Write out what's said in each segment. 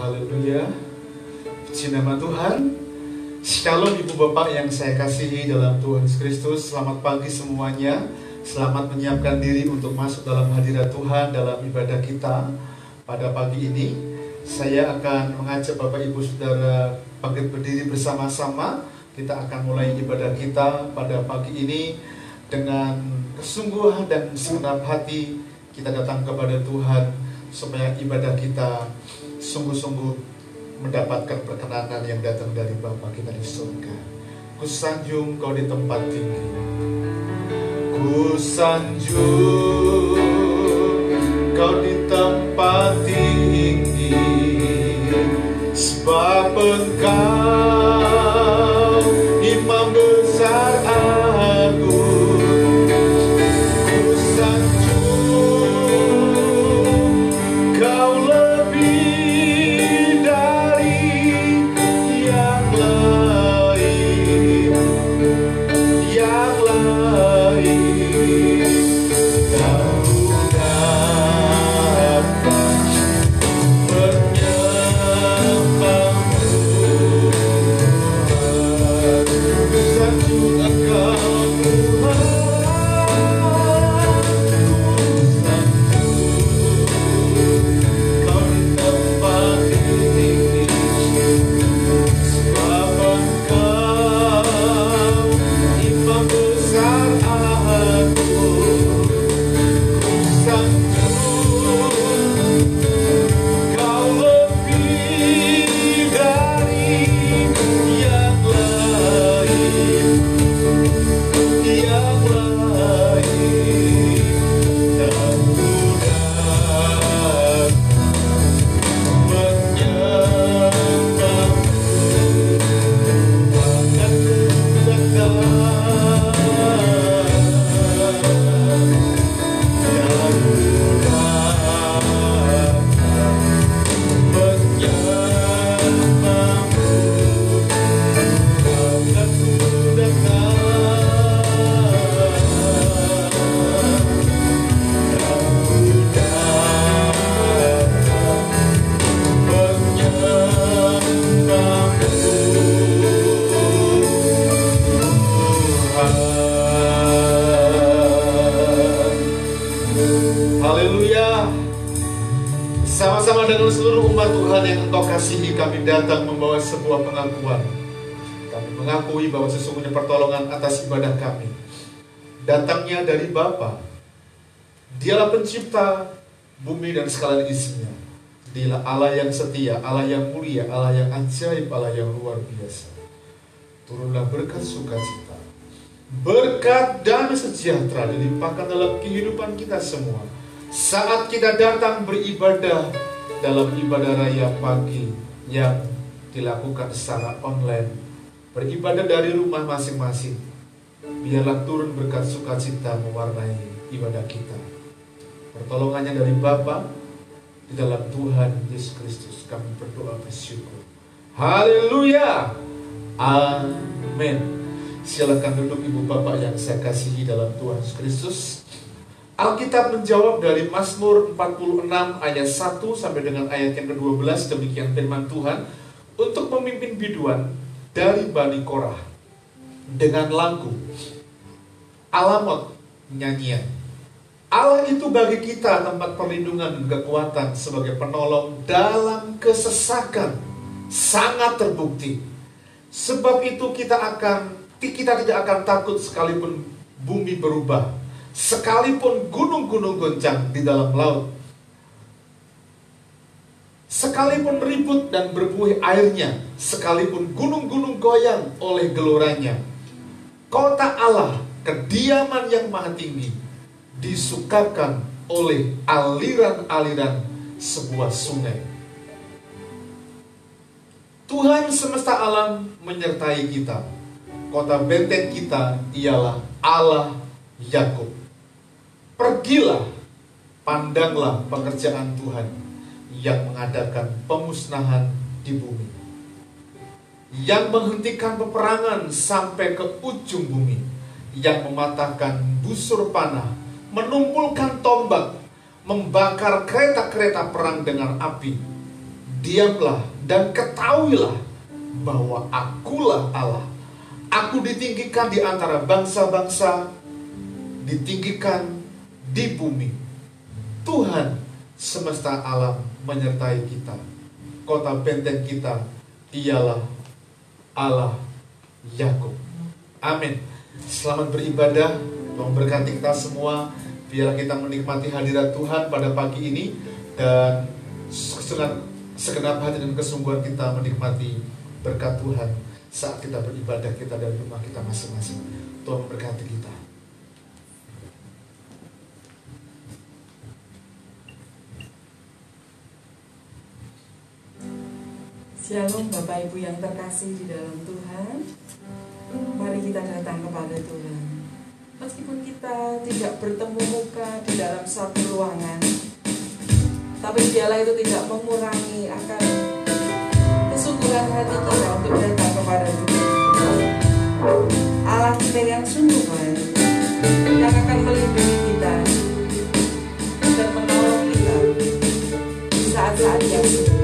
Haleluya. Puji nama Tuhan. Shalom Ibu Bapak yang saya kasihi dalam Tuhan Yesus Kristus. Selamat pagi semuanya. Selamat menyiapkan diri untuk masuk dalam hadirat Tuhan dalam ibadah kita pada pagi ini. Saya akan mengajak Bapak Ibu Saudara bangkit berdiri bersama-sama. Kita akan mulai ibadah kita pada pagi ini dengan kesungguhan dan segenap hati. Kita datang kepada Tuhan supaya ibadah kita sungguh-sungguh mendapatkan perkenanan yang datang dari Bapa kita di surga. Kusanjung kau di tempat tinggi, kusanjung kau di tempat tinggi, sebab Engkau Imam besar agung. Sama-sama dengan seluruh umat Tuhan yang Engkau kasihi, kami datang membawa sebuah pengakuan. Kami mengakui bahwa sesungguhnya pertolongan atas ibadah kami datangnya dari Bapa. Dialah pencipta bumi dan segala isinya. Dialah Allah yang setia, Allah yang mulia, Allah yang ajaib, Allah yang luar biasa. Turunlah berkat sukacita, berkat damai sejahtera dilimpahkan dalam kehidupan kita semua saat kita datang beribadah dalam ibadah raya pagi yang dilakukan secara online, beribadah dari rumah masing-masing. Biarlah turun berkat sukacita mewarnai ibadah kita. Pertolongannya dari Bapa, di dalam Tuhan Yesus Kristus kami berdoa bersyukur. Haleluya, amin. Silakan duduk Ibu Bapak yang saya kasihi dalam Tuhan Yesus Kristus. Alkitab menjawab dari Mazmur 46 ayat 1 sampai dengan ayat yang ke-12. Demikian firman Tuhan. Untuk memimpin biduan dari Bani Korah dengan lagu Alamot nyanyian. Allah itu bagi kita tempat perlindungan dan kekuatan sebagai penolong dalam kesesakan sangat terbukti. Sebab itu kita tidak akan takut sekalipun bumi berubah, sekalipun gunung-gunung goncang di dalam laut, sekalipun ribut dan berbuih airnya, sekalipun gunung-gunung goyang oleh geloranya. Kota Allah, kediaman yang maha tinggi, disukakan oleh aliran-aliran sebuah sungai. Tuhan semesta alam menyertai kita. Kota benteng kita ialah Allah Yakub. Pergilah, pandanglah pekerjaan Tuhan yang mengadakan pemusnahan di bumi, yang menghentikan peperangan sampai ke ujung bumi, yang mematahkan busur panah, menumpulkan tombak, membakar kereta-kereta perang dengan api. diamlah dan ketahuilah bahwa akulah Allah. Aku ditinggikan di antara bangsa-bangsa, ditinggikan di bumi. Tuhan semesta alam menyertai kita. Kota benteng kita ialah Allah Yakub. Amin. Selamat beribadah. Tuhan memberkati kita semua. Biar kita menikmati hadirat Tuhan pada pagi ini, dan segenap hati dan kesungguhan kita menikmati berkat Tuhan saat kita beribadah kita dari rumah kita masing-masing. Tuhan memberkati kita. Shalom Bapak Ibu yang terkasih di dalam Tuhan. Mari kita datang kepada Tuhan. Meskipun kita tidak bertemu muka di dalam satu ruangan, tapi dialah itu tidak mengurangi akan kesungguhan hati kita untuk datang kepada Tuhan. Allah kita yang sungguh baik, yang akan melindungi kita dan menolong kita di saat-saat yang sulit.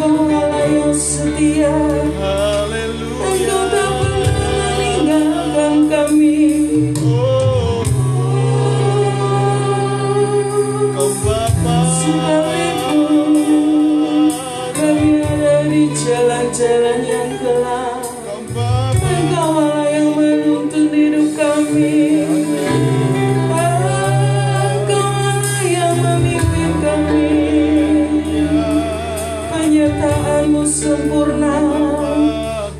Engkau Allah yang setia. Engkau tak pernah meninggalkan kami. Sekalipun kami ada di jalan-jalan yang gelap, Engkau Allah yang menuntun hidup kami. Engkau Allah yang memimpin kami. Penyertaan-Mu sempurna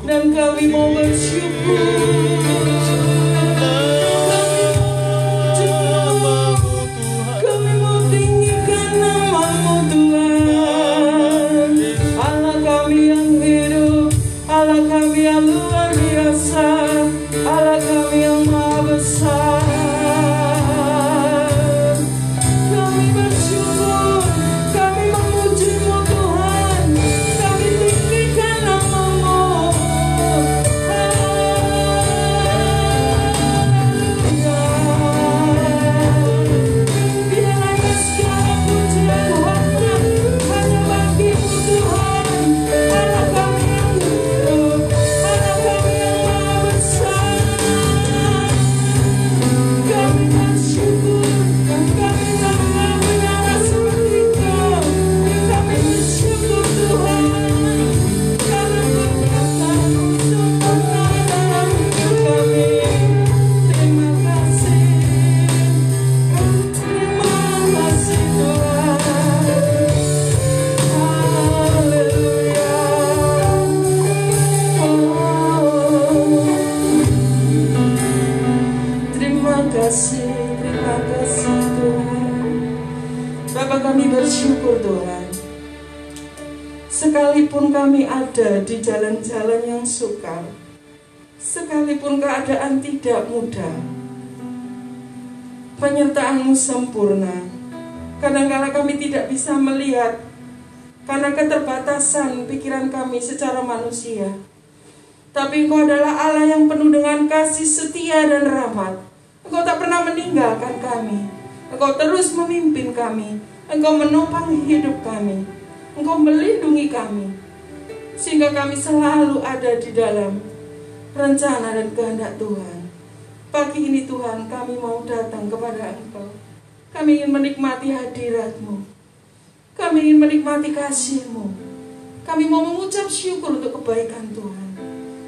dan kami mau bersyukur. Kami mau tinggikan nama-Mu Tuhan. Allah kami yang hidup, Allah kami yang luar biasa, Allah kami yang maha besar. Kami bersyukur, kami memuji-Mu Tuhan, kami tinggikan nama-Mu. Biarlah segala pujian hormat hanya bagi-Mu Tuhan. Allah kami yang hidup, Allah kami yang maha besar. Kami bersyukur, kami tak menyerah seperti Kau. Kami bersyukur Tuhan, karena perkataan-Mu sempurna dalam hidup kami. Terima kasih, terima kasih Tuhan. Haleluya. Terima kasih Tuhan. Bapa, kami bersyukur Tuhan. Sekalipun kami ada di jalan-jalan yang sukar, sekalipun keadaan tidak mudah, penyertaan-Mu sempurna. Kadang-kala kami tidak bisa melihat karena keterbatasan pikiran kami secara manusia. Tapi Engkau adalah Allah yang penuh dengan kasih setia dan rahmat. Engkau tak pernah meninggalkan kami. Engkau terus memimpin kami. Engkau menopang hidup kami. Engkau melindungi kami. Sehingga kami selalu ada di dalam rencana dan kehendak Tuhan. Pagi ini Tuhan, kami mau datang kepada Engkau. Kami ingin menikmati hadirat-Mu. Kami ingin menikmati kasih-Mu. Kami mau mengucap syukur untuk kebaikan Tuhan.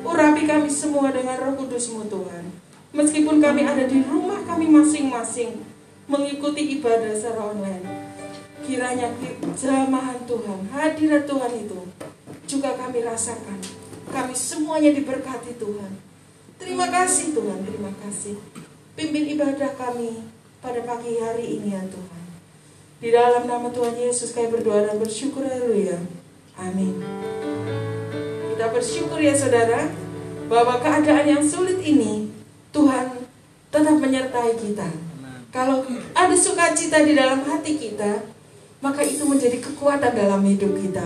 Urapi kami semua dengan Roh Kudus-Mu Tuhan. Meskipun kami ada di rumah kami masing-masing, mengikuti ibadah secara online, kiranya jamahan Tuhan, hadirat Tuhan itu juga kami rasakan. Kami semuanya diberkati Tuhan. Terima kasih Tuhan, terima kasih. Pimpin ibadah kami pada pagi hari ini ya Tuhan. Di dalam nama Tuhan Yesus kami berdoa dan bersyukur, haleluya. Amin. Kita bersyukur ya saudara, bahwa keadaan yang sulit ini Tuhan tetap menyertai kita. Kalau ada sukacita di dalam hati kita, maka itu menjadi kekuatan dalam hidup kita.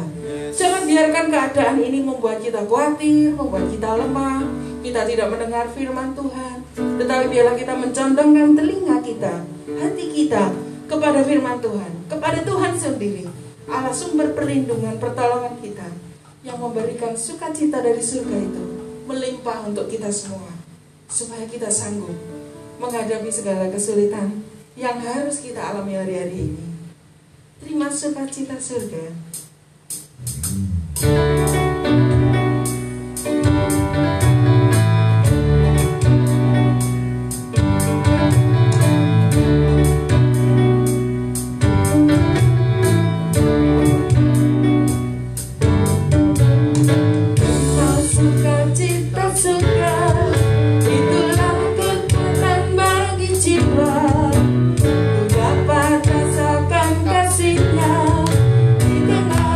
Jangan biarkan keadaan ini membuat kita khawatir, membuat kita lemah, kita tidak mendengar firman Tuhan. Tetapi biarlah kita mencondongkan telinga kita, hati kita kepada firman Tuhan, kepada Tuhan sendiri, Allah sumber perlindungan, pertolongan kita, yang memberikan sukacita dari surga itu melimpah untuk kita semua, supaya kita sanggup menghadapi segala kesulitan yang harus kita alami hari-hari ini. Terima sukacita surga. Dapat rasakan kasih-Nya di tengah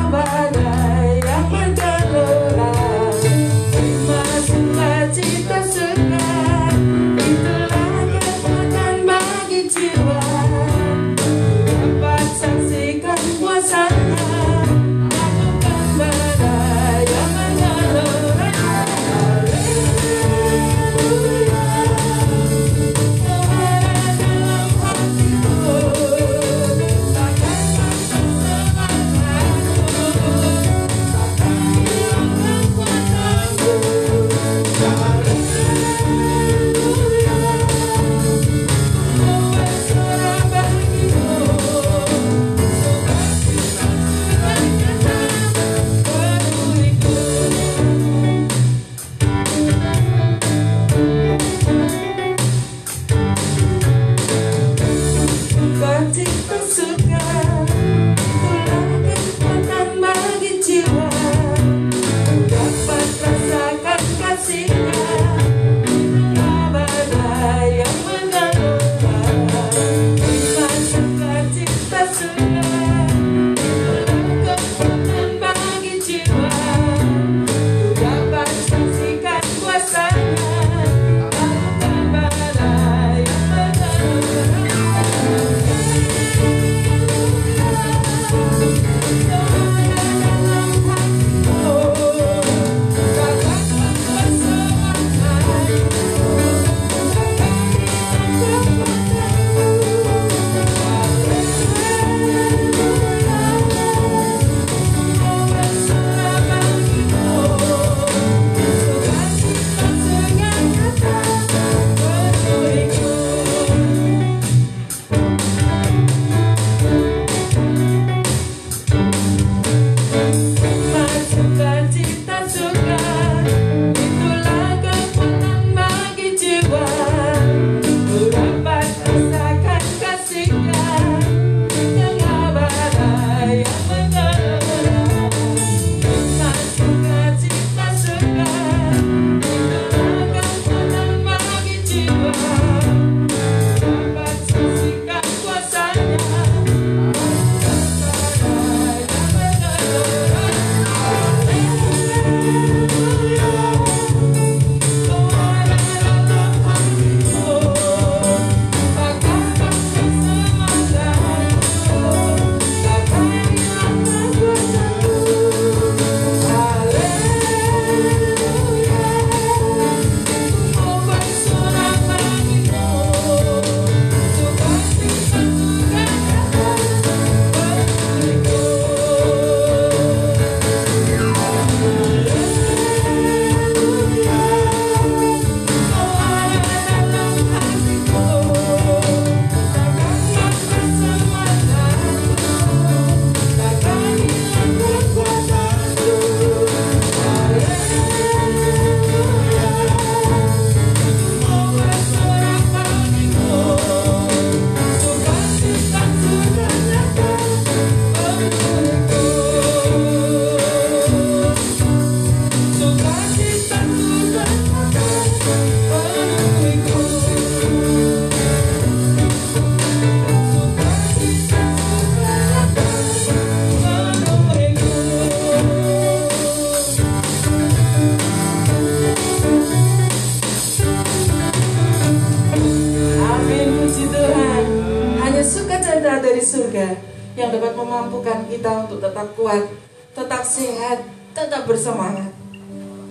dapat memampukan kita untuk tetap kuat, tetap sehat, tetap bersemangat.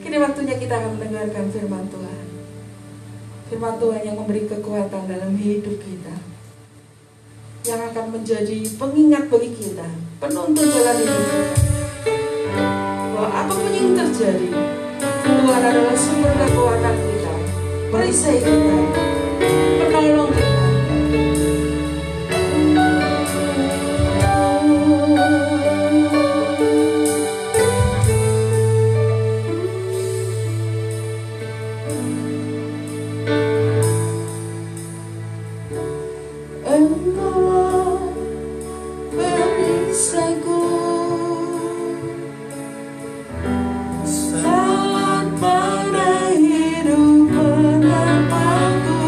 Kini waktunya kita akan mendengarkan firman Tuhan. Firman Tuhan yang memberi kekuatan dalam hidup kita, yang akan menjadi pengingat bagi kita, penuntun jalan hidup kita, bahwa apapun yang terjadi, Tuhan adalah sumber kekuatan kita, perisai kita, penolong kita. Saat pada hidup mengapaku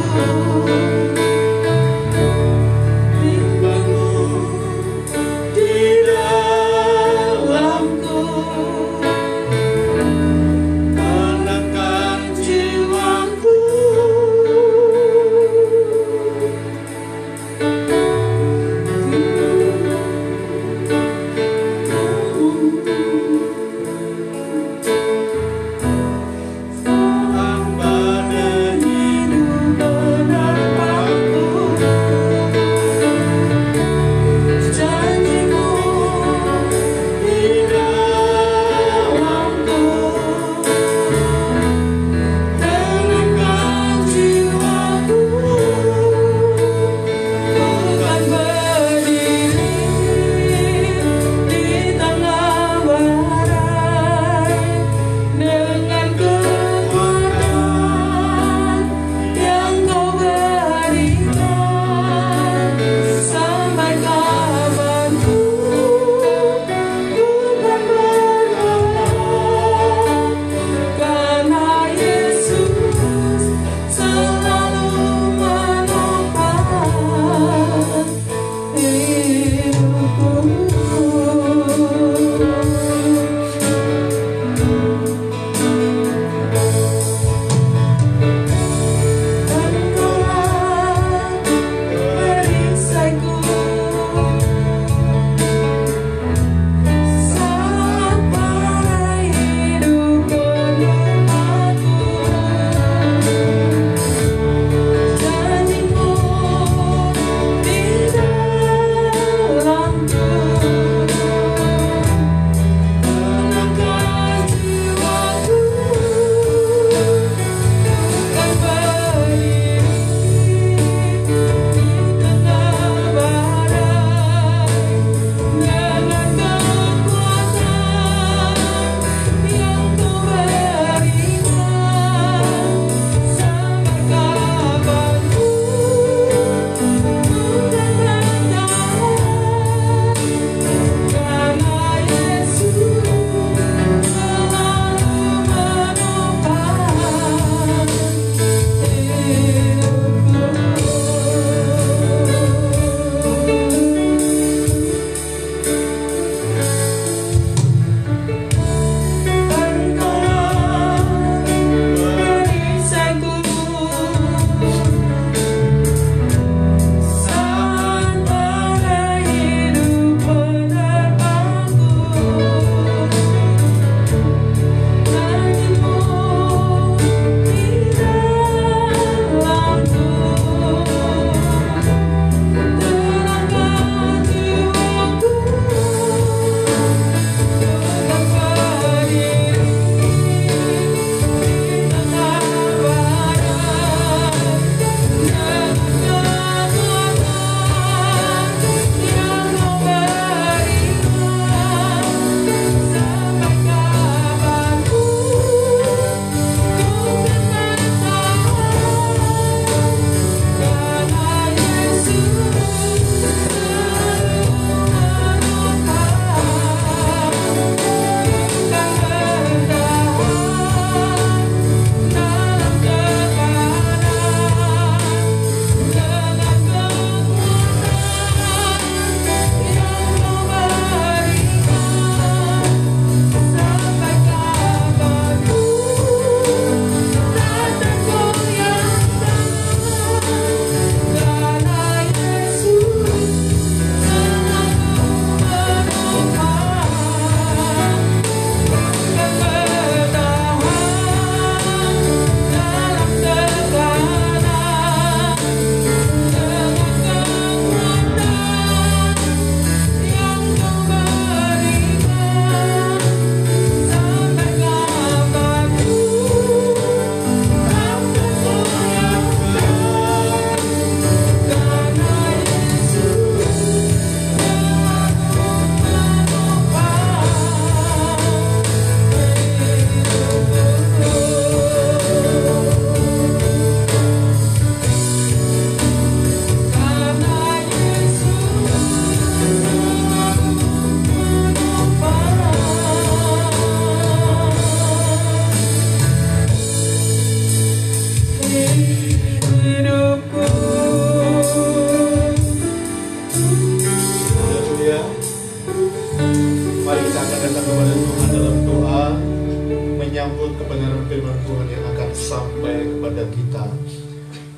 menyambut kebenaran firman Tuhan yang akan sampai kepada kita.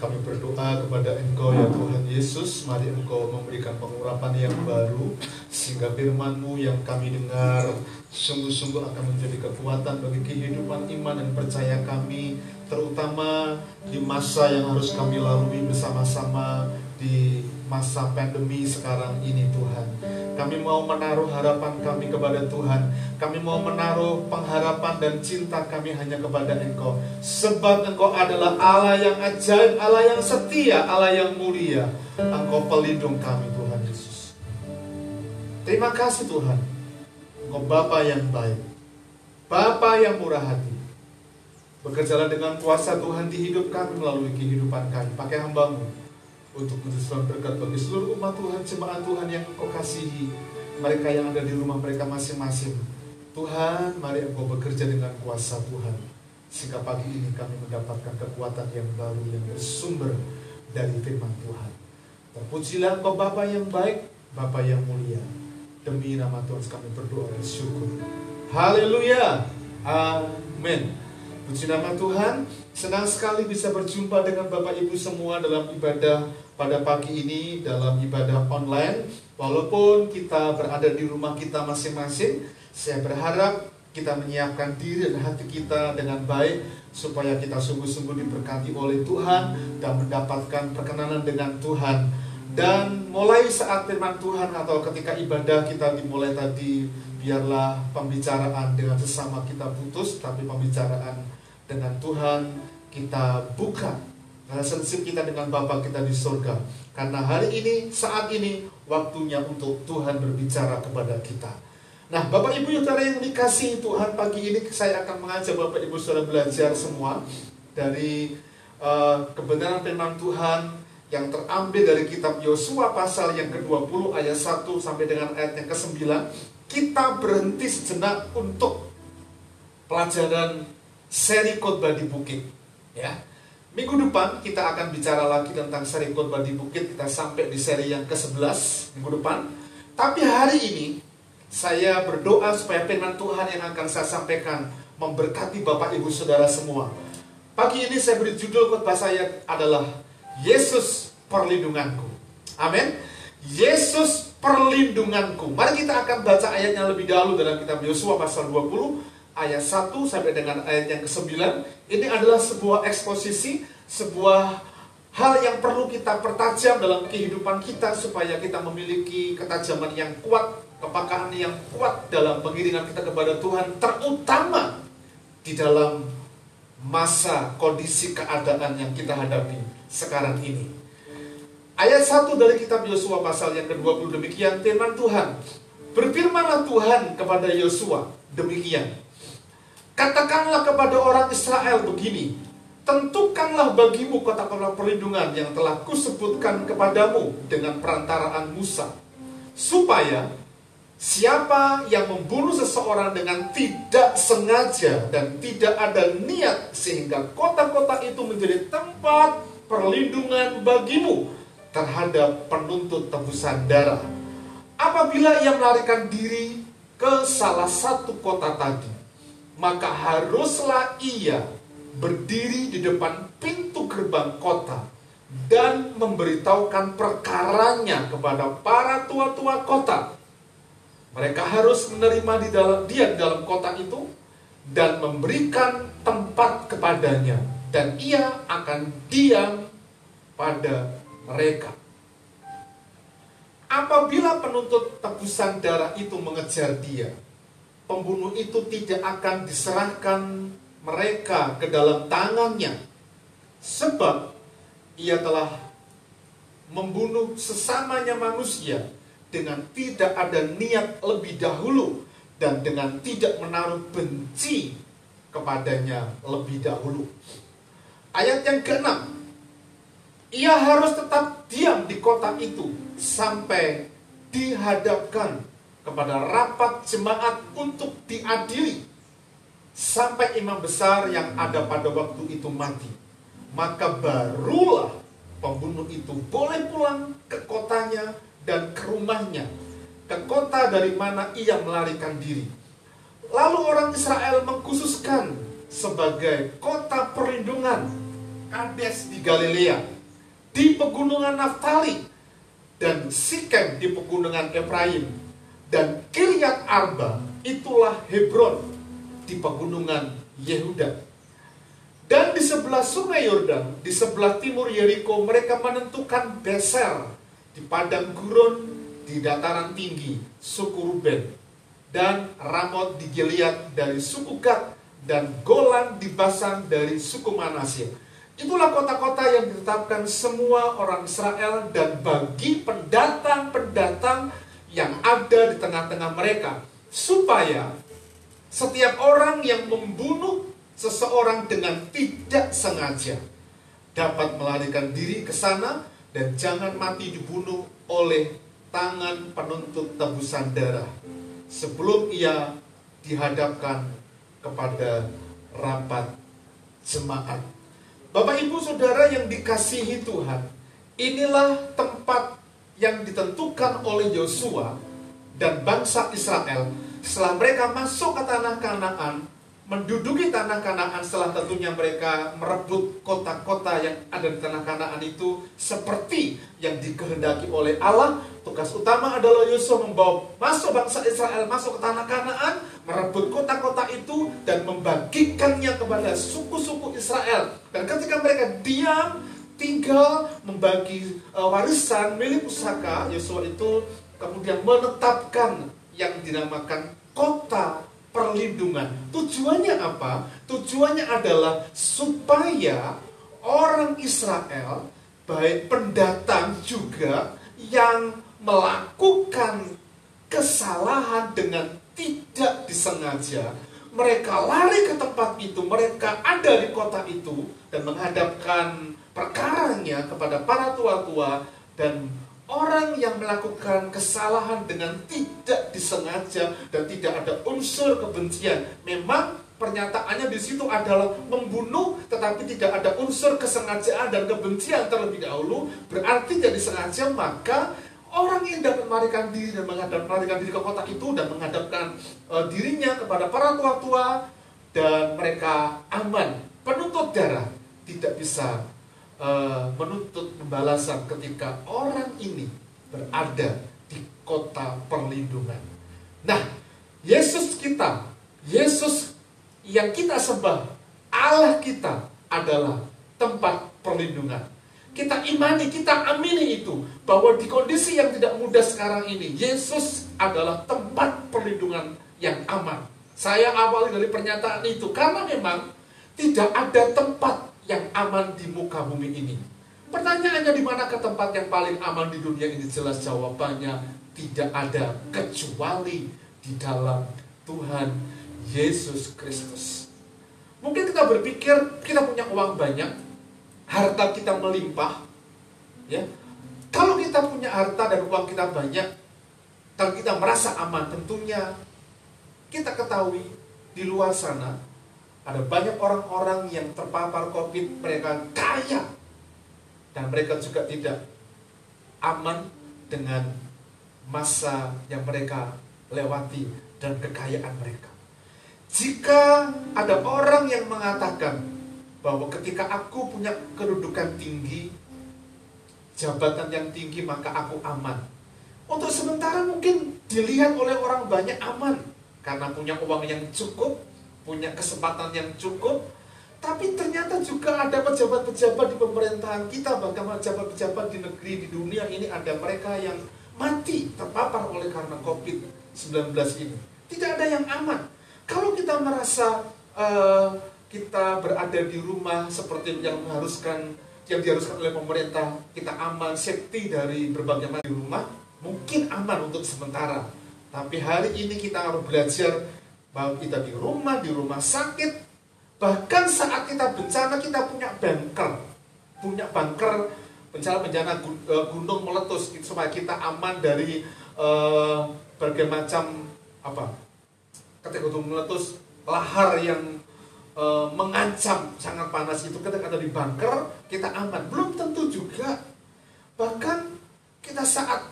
Kami berdoa kepada Engkau ya Tuhan Yesus, mari Engkau memberikan pengurapan yang baru, sehingga firman-Mu yang kami dengar sungguh-sungguh akan menjadi kekuatan bagi kehidupan iman dan percaya kami, terutama di masa yang harus kami lalui bersama-sama di masa pandemi sekarang ini Tuhan. Kami mau menaruh harapan kami kepada Tuhan. Kami mau menaruh pengharapan dan cinta kami hanya kepada Engkau. Sebab Engkau adalah Allah yang ajaib, Allah yang setia, Allah yang mulia. Engkau pelindung kami Tuhan Yesus. Terima kasih Tuhan. Engkau Bapa yang baik, Bapa yang murah hati. Bekerjalah dengan kuasa Tuhan di hidup kami melalui kehidupan kami. Pakai hamba-Mu untuk menjadikan berkat bagi seluruh umat Tuhan, jemaat Tuhan yang Engkau kasihi, mereka yang ada di rumah mereka masing-masing. Tuhan, mari Engkau bekerja dengan kuasa Tuhan, sehingga pagi ini kami mendapatkan kekuatan yang baru yang bersumber dari firman Tuhan. Terpujilah Engkau Bapa yang baik, Bapa yang mulia. Demi nama Tuhan kami berdoa dan syukur. Haleluya, amin. Puji nama Tuhan. Senang sekali bisa berjumpa dengan Bapak Ibu semua dalam ibadah pada pagi ini, dalam ibadah online. Walaupun kita berada di rumah kita masing-masing, saya berharap kita menyiapkan diri dan hati kita dengan baik, supaya kita sungguh-sungguh diberkati oleh Tuhan dan mendapatkan perkenanan dengan Tuhan. Dan mulai saat firman Tuhan atau ketika ibadah kita dimulai tadi, biarlah pembicaraan dengan sesama kita putus, tapi pembicaraan dengan Tuhan kita buka relationship kita dengan Bapa kita di surga. Karena hari ini, saat ini, waktunya untuk Tuhan berbicara kepada kita. Nah, Bapak Ibu Saudara yang dikasihi Tuhan, pagi ini saya akan mengajak Bapak Ibu Saudara belajar semua dari kebenaran firman Tuhan yang terambil dari kitab Yosua pasal yang ke-20 ayat 1 sampai dengan ayat yang ke-9. Kita berhenti sejenak untuk pelajaran seri khotbah di bukit, ya. Minggu depan kita akan bicara lagi tentang seri khotbah di bukit. Kita sampai di seri yang ke-11 minggu depan. Tapi hari ini saya berdoa supaya firman Tuhan yang akan saya sampaikan memberkati Bapak Ibu Saudara semua. Pagi ini saya beri judul khotbah saya adalah Yesus perlindunganku. Amin. Yesus perlindunganku. Mari kita akan baca ayatnya lebih dahulu dalam kitab Yosua pasal 20 ayat 1 sampai dengan ayat yang ke-9. Ini adalah sebuah eksposisi, sebuah hal yang perlu kita pertajam dalam kehidupan kita, supaya kita memiliki ketajaman yang kuat, kepekaan yang kuat dalam pengiringan kita kepada Tuhan, terutama di dalam masa kondisi keadaan yang kita hadapi sekarang ini. Ayat 1 dari kitab Yosua pasal yang ke-20 demikian firman Tuhan. Berfirmanlah Tuhan kepada Yosua demikian. Katakanlah kepada orang Israel begini, tentukanlah bagimu kota-kota perlindungan yang telah kusebutkan kepadamu dengan perantaraan Musa, supaya siapa yang membunuh seseorang dengan tidak sengaja dan tidak ada niat, sehingga kota-kota itu menjadi tempat perlindungan bagimu terhadap penuntut tebusan darah. Apabila ia melarikan diri ke salah satu kota tadi, maka haruslah ia berdiri di depan pintu gerbang kota dan memberitahukan perkaranya kepada para tua-tua kota. Mereka harus menerima dia di dalam kota itu dan memberikan tempat kepadanya, dan ia akan diam pada mereka. Apabila penuntut tebusan darah itu mengejar dia, pembunuh itu tidak akan diserahkan mereka ke dalam tangannya, sebab ia telah membunuh sesamanya manusia dengan tidak ada niat lebih dahulu dan dengan tidak menaruh benci kepadanya lebih dahulu. Ayat yang ke-6, ia harus tetap diam di kota itu sampai dihadapkan kepada rapat jemaat untuk diadili, sampai imam besar yang ada pada waktu itu mati. Maka barulah pembunuh itu boleh pulang ke kotanya dan ke rumahnya, ke kota dari mana ia melarikan diri. Lalu orang Israel mengkhususkan sebagai kota perlindungan. Kades di Galilea, di pegunungan Naftali, dan Sikem di pegunungan Efraim, dan Kiryat Arba, itulah Hebron di pegunungan Yehuda. Dan di sebelah sungai Yordan, di sebelah timur Yeriko, mereka menentukan Beser di padang gurun di dataran tinggi suku Ruben, dan Ramot di Gilead dari suku Gad, dan Golan di Basan dari suku Manasye. Itulah kota-kota yang ditetapkan semua orang Israel dan bagi pendatang-pendatang yang ada di tengah-tengah mereka, supaya setiap orang yang membunuh seseorang dengan tidak sengaja dapat melarikan diri ke sana dan jangan mati dibunuh oleh tangan penuntut tebusan darah sebelum ia dihadapkan kepada rapat jemaat. Bapak Ibu Saudara yang dikasihi Tuhan, inilah tempat yang ditentukan oleh Yosua dan bangsa Israel setelah mereka masuk ke tanah Kanaan, menduduki tanah Kanaan, setelah tentunya mereka merebut kota-kota yang ada di tanah Kanaan itu seperti yang dikehendaki oleh Allah. Tugas utama adalah Yosua membawa masuk bangsa Israel masuk ke tanah Kanaan, merebut kota-kota itu dan membagikannya kepada suku-suku Israel. Dan ketika mereka diam, tinggal membagi warisan milik pusaka, Yosua itu kemudian menetapkan yang dinamakan kota perlindungan. Tujuannya apa? Tujuannya adalah supaya orang Israel, baik pendatang juga yang melakukan kesalahan dengan tidak disengaja, mereka lari ke tempat itu, mereka ada di kota itu dan menghadapkan perkaranya kepada para tua-tua, dan orang yang melakukan kesalahan dengan tidak disengaja dan tidak ada unsur kebencian. Memang pernyataannya di situ adalah membunuh, tetapi tidak ada unsur kesengajaan dan kebencian terlebih dahulu. Berarti tidak disengaja, maka orang yang dapat melarikan diri dan melarikan diri ke kota itu dan menghadapkan dirinya kepada para tua-tua dan mereka aman. Penuntut darah tidak bisa menuntut pembalasan ketika orang ini berada di kota perlindungan. Nah, Yesus kita, Yesus yang kita sembah, Allah kita adalah tempat perlindungan. Kita imani, kita amini itu, bahwa di kondisi yang tidak mudah sekarang ini, Yesus adalah tempat perlindungan yang aman. Saya awali dari pernyataan itu karena memang tidak ada tempat yang aman di muka bumi ini. Pertanyaannya, di manakah tempat yang paling aman di dunia ini? Jelas jawabannya tidak ada, kecuali di dalam Tuhan Yesus Kristus. Mungkin kita berpikir kita punya uang banyak, harta kita melimpah, ya. Kalau kita punya harta dan uang kita banyak, dan kita merasa aman, tentunya kita ketahui di luar sana ada banyak orang-orang yang terpapar COVID, mereka kaya, dan mereka juga tidak aman dengan masa yang mereka lewati dan kekayaan mereka. Jika ada orang yang mengatakan bahwa ketika aku punya kedudukan tinggi, jabatan yang tinggi, maka aku aman. Untuk sementara mungkin dilihat oleh orang banyak aman, karena punya uang yang cukup, punya kesempatan yang cukup. Tapi ternyata juga ada pejabat-pejabat di pemerintahan kita, bahkan pejabat-pejabat di negeri, di dunia ini, ada mereka yang mati terpapar oleh karena COVID-19 ini. Tidak ada yang aman. Kalau kita merasa kita berada di rumah seperti yang diharuskan oleh pemerintah, kita aman, safety dari berbagai macam di rumah, mungkin aman untuk sementara. Tapi hari ini kita harus belajar bahwa kita di rumah sakit, bahkan saat kita bencana, kita punya bunker bencana gunung meletus, supaya kita aman dari berbagai macam ketika gunung meletus, lahar yang mengancam sangat panas itu. Ketika ada di bunker, kita aman. Belum tentu juga. Bahkan kita saat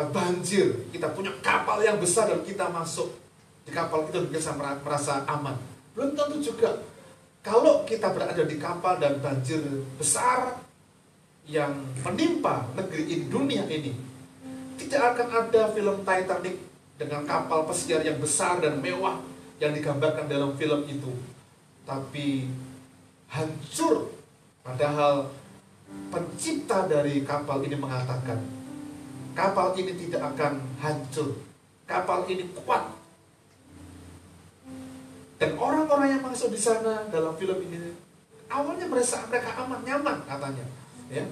banjir, kita punya kapal yang besar dan kita masuk di kapal kita bisa merasa aman. Belum tentu juga. kalau kita berada di kapal dan banjir besar yang menimpa negeri ini, dunia ini, tidak akan ada film Titanic dengan kapal pesiar yang besar dan mewah yang digambarkan dalam film itu, tapi hancur. Padahal pencipta dari kapal ini mengatakan kapal ini tidak akan hancur, kapal ini kuat. Dan orang-orang yang masuk di sana dalam film ini awalnya merasa mereka aman, nyaman katanya, ya,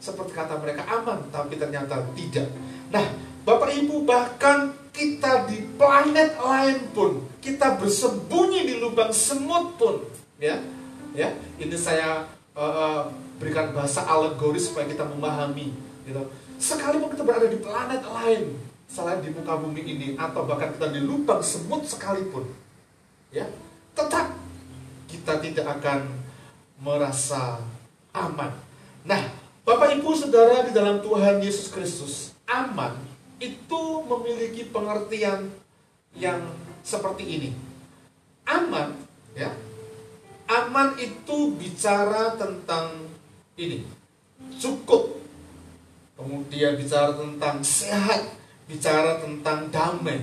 seperti kata mereka aman, tapi ternyata tidak. Nah, Bapak Ibu, bahkan kita di planet lain pun, kita bersembunyi di lubang semut pun, ya, ini saya berikan bahasa alegoris supaya kita memahami, gitu. Sekalipun kita berada di planet lain selain di muka bumi ini, atau bahkan kita di lubang semut sekalipun, ya, tetap kita tidak akan merasa aman. Nah, Bapak Ibu Saudara di dalam Tuhan Yesus Kristus, aman itu memiliki pengertian yang seperti ini. Aman, ya, aman itu bicara tentang ini, cukup. Kemudian bicara tentang sehat, bicara tentang damai.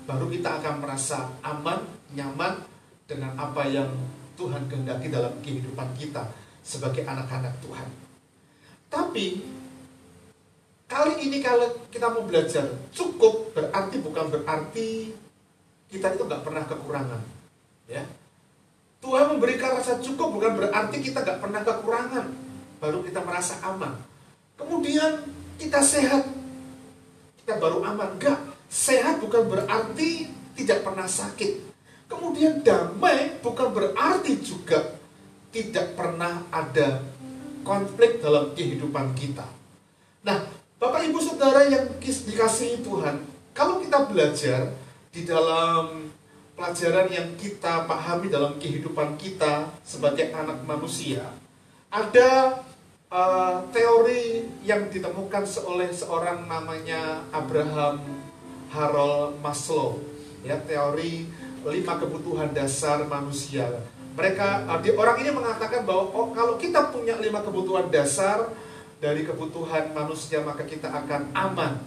Baru kita akan merasa aman, nyaman dengan apa yang Tuhan kehendaki dalam kehidupan kita sebagai anak-anak Tuhan. Tapi kali ini kalau kita mau belajar cukup, berarti bukan berarti kita itu nggak pernah kekurangan, ya. Tuhan memberikan rasa cukup bukan berarti kita nggak pernah kekurangan, baru kita merasa aman. Kemudian kita sehat, kita baru aman. Enggak, sehat bukan berarti tidak pernah sakit. Kemudian damai bukan berarti juga tidak pernah ada konflik dalam kehidupan kita. Nah, Bapak Ibu Saudara yang dikasihi Tuhan, kalau kita belajar di dalam pelajaran yang kita pahami dalam kehidupan kita sebagai anak manusia, ada teori yang ditemukan oleh seorang namanya Abraham Harold Maslow, ya, teori 5 kebutuhan dasar manusia. Orang ini mengatakan bahwa kalau kita punya 5 kebutuhan dasar dari kebutuhan manusia, maka kita akan aman.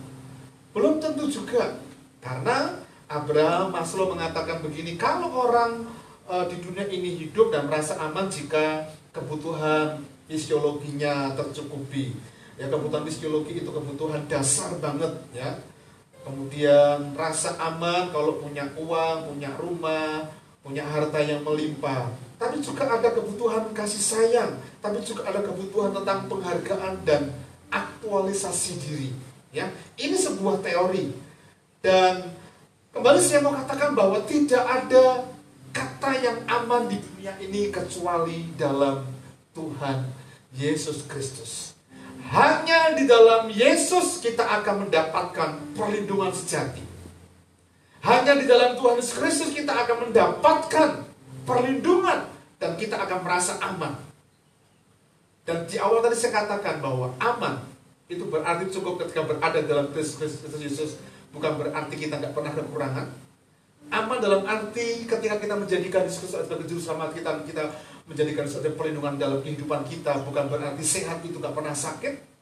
Belum tentu juga, karena Abraham Maslow mengatakan begini, kalau orang di dunia ini hidup dan merasa aman jika kebutuhan fisiologinya tercukupi. Ya, kebutuhan fisiologi itu kebutuhan dasar banget, ya. Kemudian rasa aman kalau punya uang, punya rumah, punya harta yang melimpah. Tapi juga ada kebutuhan kasih sayang, tapi juga ada kebutuhan tentang penghargaan dan aktualisasi diri, ya. Ini sebuah teori. Dan kembali saya mau katakan bahwa tidak ada kata yang aman di dunia ini kecuali dalam Tuhan Yesus Kristus. Hanya di dalam Yesus kita akan mendapatkan perlindungan sejati. Hanya di dalam Tuhan Yesus Kristus kita akan mendapatkan perlindungan dan kita akan merasa aman. Dan di awal tadi saya katakan bahwa aman itu berarti cukup ketika berada dalam Kristus Yesus. Bukan berarti kita nggak pernah kekurangan. Aman dalam arti ketika kita menjadikan Yesus sebagai juru selamat kita menjadikan sebagai perlindungan dalam kehidupan kita. Bukan berarti sehat itu nggak pernah sakit.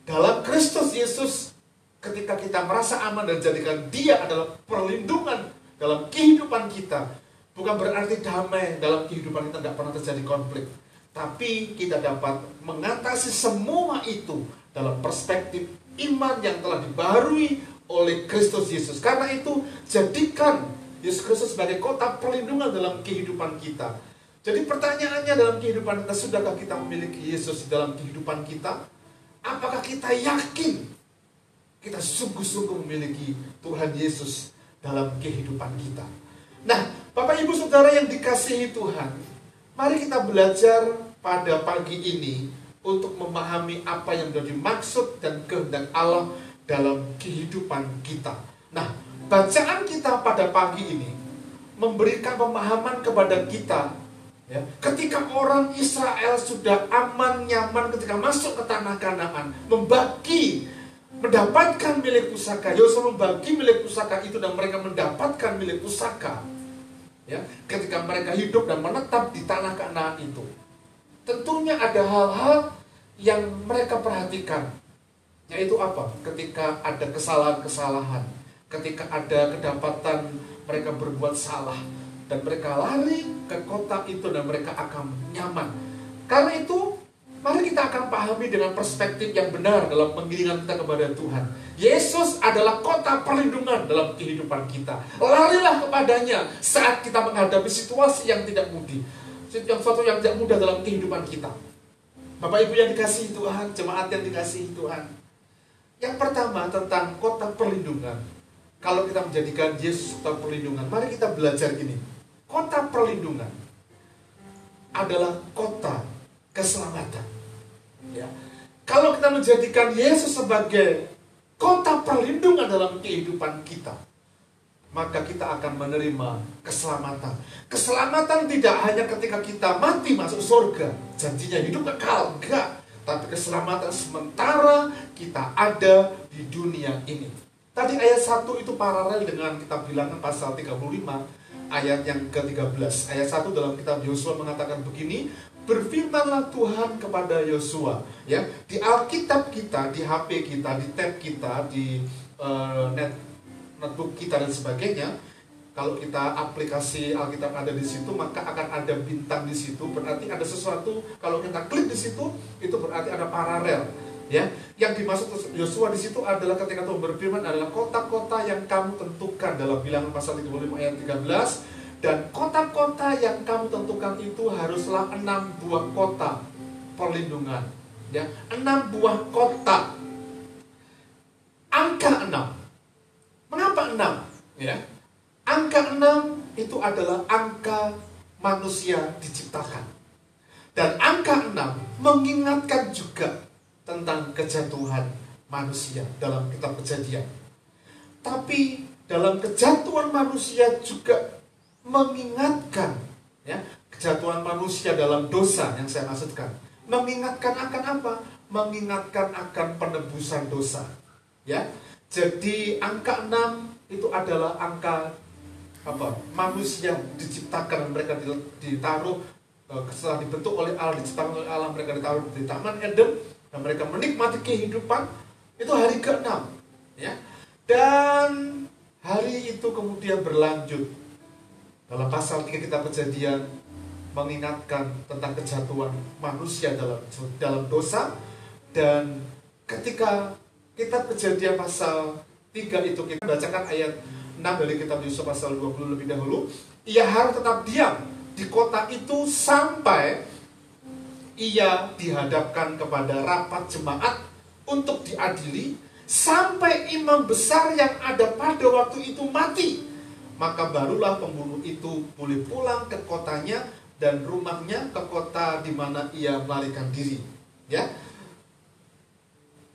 Dalam Kristus Yesus, ketika kita merasa aman dan jadikan Dia adalah perlindungan dalam kehidupan kita, bukan berarti damai dalam kehidupan kita nggak pernah terjadi konflik. Tapi kita dapat mengatasi semua itu dalam perspektif iman yang telah dibaharui oleh Kristus Yesus. Karena itu, jadikan Yesus Kristus sebagai kota perlindungan dalam kehidupan kita. Jadi pertanyaannya dalam kehidupan kita, sudahkah kita memiliki Yesus dalam kehidupan kita? Apakah kita yakin kita sungguh-sungguh memiliki Tuhan Yesus dalam kehidupan kita? Nah, Bapak Ibu Saudara yang dikasihi Tuhan, mari kita belajar pada pagi ini untuk memahami apa yang menjadi maksud dan kehendak Allah dalam kehidupan kita. Nah, bacaan kita pada pagi ini memberikan pemahaman kepada kita, ya, ketika orang Israel sudah aman, nyaman ketika masuk ke tanah Kanaan, mendapatkan milik pusaka. Yosua membagi milik pusaka itu dan mereka mendapatkan milik pusaka. Ya, ketika mereka hidup dan menetap di tanah Kanaan itu, tentunya ada hal-hal yang mereka perhatikan. Yaitu apa? Ketika ada kesalahan-kesalahan, ketika ada kedapatan mereka berbuat salah, dan mereka lari ke kota itu dan mereka akan nyaman. Karena itu, mari kita akan pahami dengan perspektif yang benar dalam pengiringan kita kepada Tuhan. Yesus adalah kota perlindungan dalam kehidupan kita. Larilah kepadanya saat kita menghadapi situasi yang tidak mudah, sesuatu yang tidak mudah dalam kehidupan kita. Bapak Ibu yang dikasihi Tuhan, jemaat yang dikasihi Tuhan. Yang pertama tentang kota perlindungan. Kalau kita menjadikan Yesus kota perlindungan, mari kita belajar gini. Kota perlindungan adalah kota keselamatan. Ya. Kalau kita menjadikan Yesus sebagai kota perlindungan dalam kehidupan kita, maka kita akan menerima keselamatan. Keselamatan tidak hanya ketika kita mati masuk surga, janjinya hidup kekal, enggak. Tapi keselamatan sementara kita ada di dunia ini. Tadi ayat 1 itu paralel dengan kita bilangan pasal 35 ayat yang ke-13. Ayat 1 dalam kitab Yosua mengatakan begini, berfirmanlah Tuhan kepada Yosua. Ya, di Alkitab kita, di HP kita, di tab kita, di netbook kita dan sebagainya, kalau kita aplikasi Alkitab ada di situ, maka akan ada bintang di situ. Berarti ada sesuatu. Kalau kita klik di situ, itu berarti ada paralel. Ya, yang dimaksud Yosua di situ adalah ketika Tuhan berfirman adalah kota-kota yang kamu tentukan dalam bilangan pasal 35 ayat 13, dan kota-kota yang kamu tentukan itu haruslah 6 buah kota perlindungan. Ya, 6 buah kota. Angka 6. Mengapa 6? Ya. Angka 6 itu adalah angka manusia diciptakan. Dan angka 6 mengingatkan juga tentang kejatuhan manusia dalam kitab Kejadian. Tapi dalam kejatuhan manusia juga mengingatkan, ya, kejatuhan manusia dalam dosa yang saya maksudkan. Mengingatkan akan apa? Mengingatkan akan penebusan dosa. Ya. Jadi angka 6 itu adalah angka apa? Manusia diciptakan, mereka ditaruh setelah dibentuk oleh Allah, diciptakan oleh Allah, mereka ditaruh di Taman Eden dan mereka menikmati kehidupan. Itu hari ke-6, ya. Dan hari itu kemudian berlanjut dalam pasal 3 kitab Kejadian, mengingatkan tentang kejatuhan manusia dalam dosa. Dan ketika kitab Kejadian pasal 3 itu kita bacakan ayat 6 dari kitab Yosua pasal 20 lebih dahulu, ia harus tetap diam di kota itu sampai ia dihadapkan kepada rapat jemaat untuk diadili, sampai imam besar yang ada pada waktu itu mati. Maka barulah pembunuh itu boleh pulang ke kotanya dan rumahnya, ke kota di mana ia melarikan diri. Ya.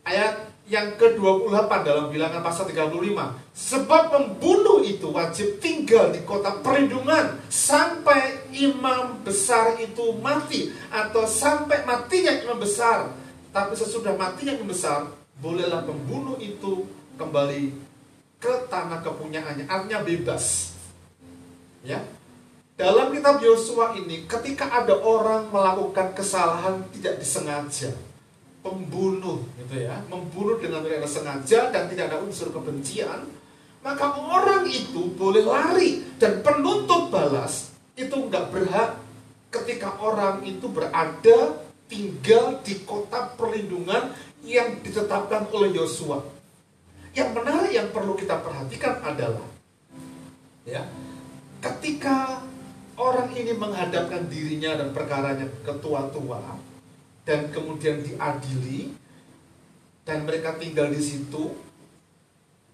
Ayat yang ke-28 dalam bilangan pasal 35. Sebab pembunuh itu wajib tinggal di kota perlindungan sampai imam besar itu mati, atau sampai matinya imam besar. Tapi sesudah matinya imam besar, bolehlah pembunuh itu kembali ke tanah kepunyaannya, artinya bebas. Ya. Dalam kitab Yosua ini, ketika ada orang melakukan kesalahan tidak disengaja, pembunuh gitu ya, membunuh dengan tidak sengaja dan tidak ada unsur kebencian, maka orang itu boleh lari, dan penuntut balas itu nggak berhak ketika orang itu berada tinggal di kota perlindungan yang ditetapkan oleh Yosua. Yang menarik yang perlu kita perhatikan adalah, ya, ketika orang ini menghadapkan dirinya dan perkaranya ke tua-tua dan kemudian diadili, dan mereka tinggal di situ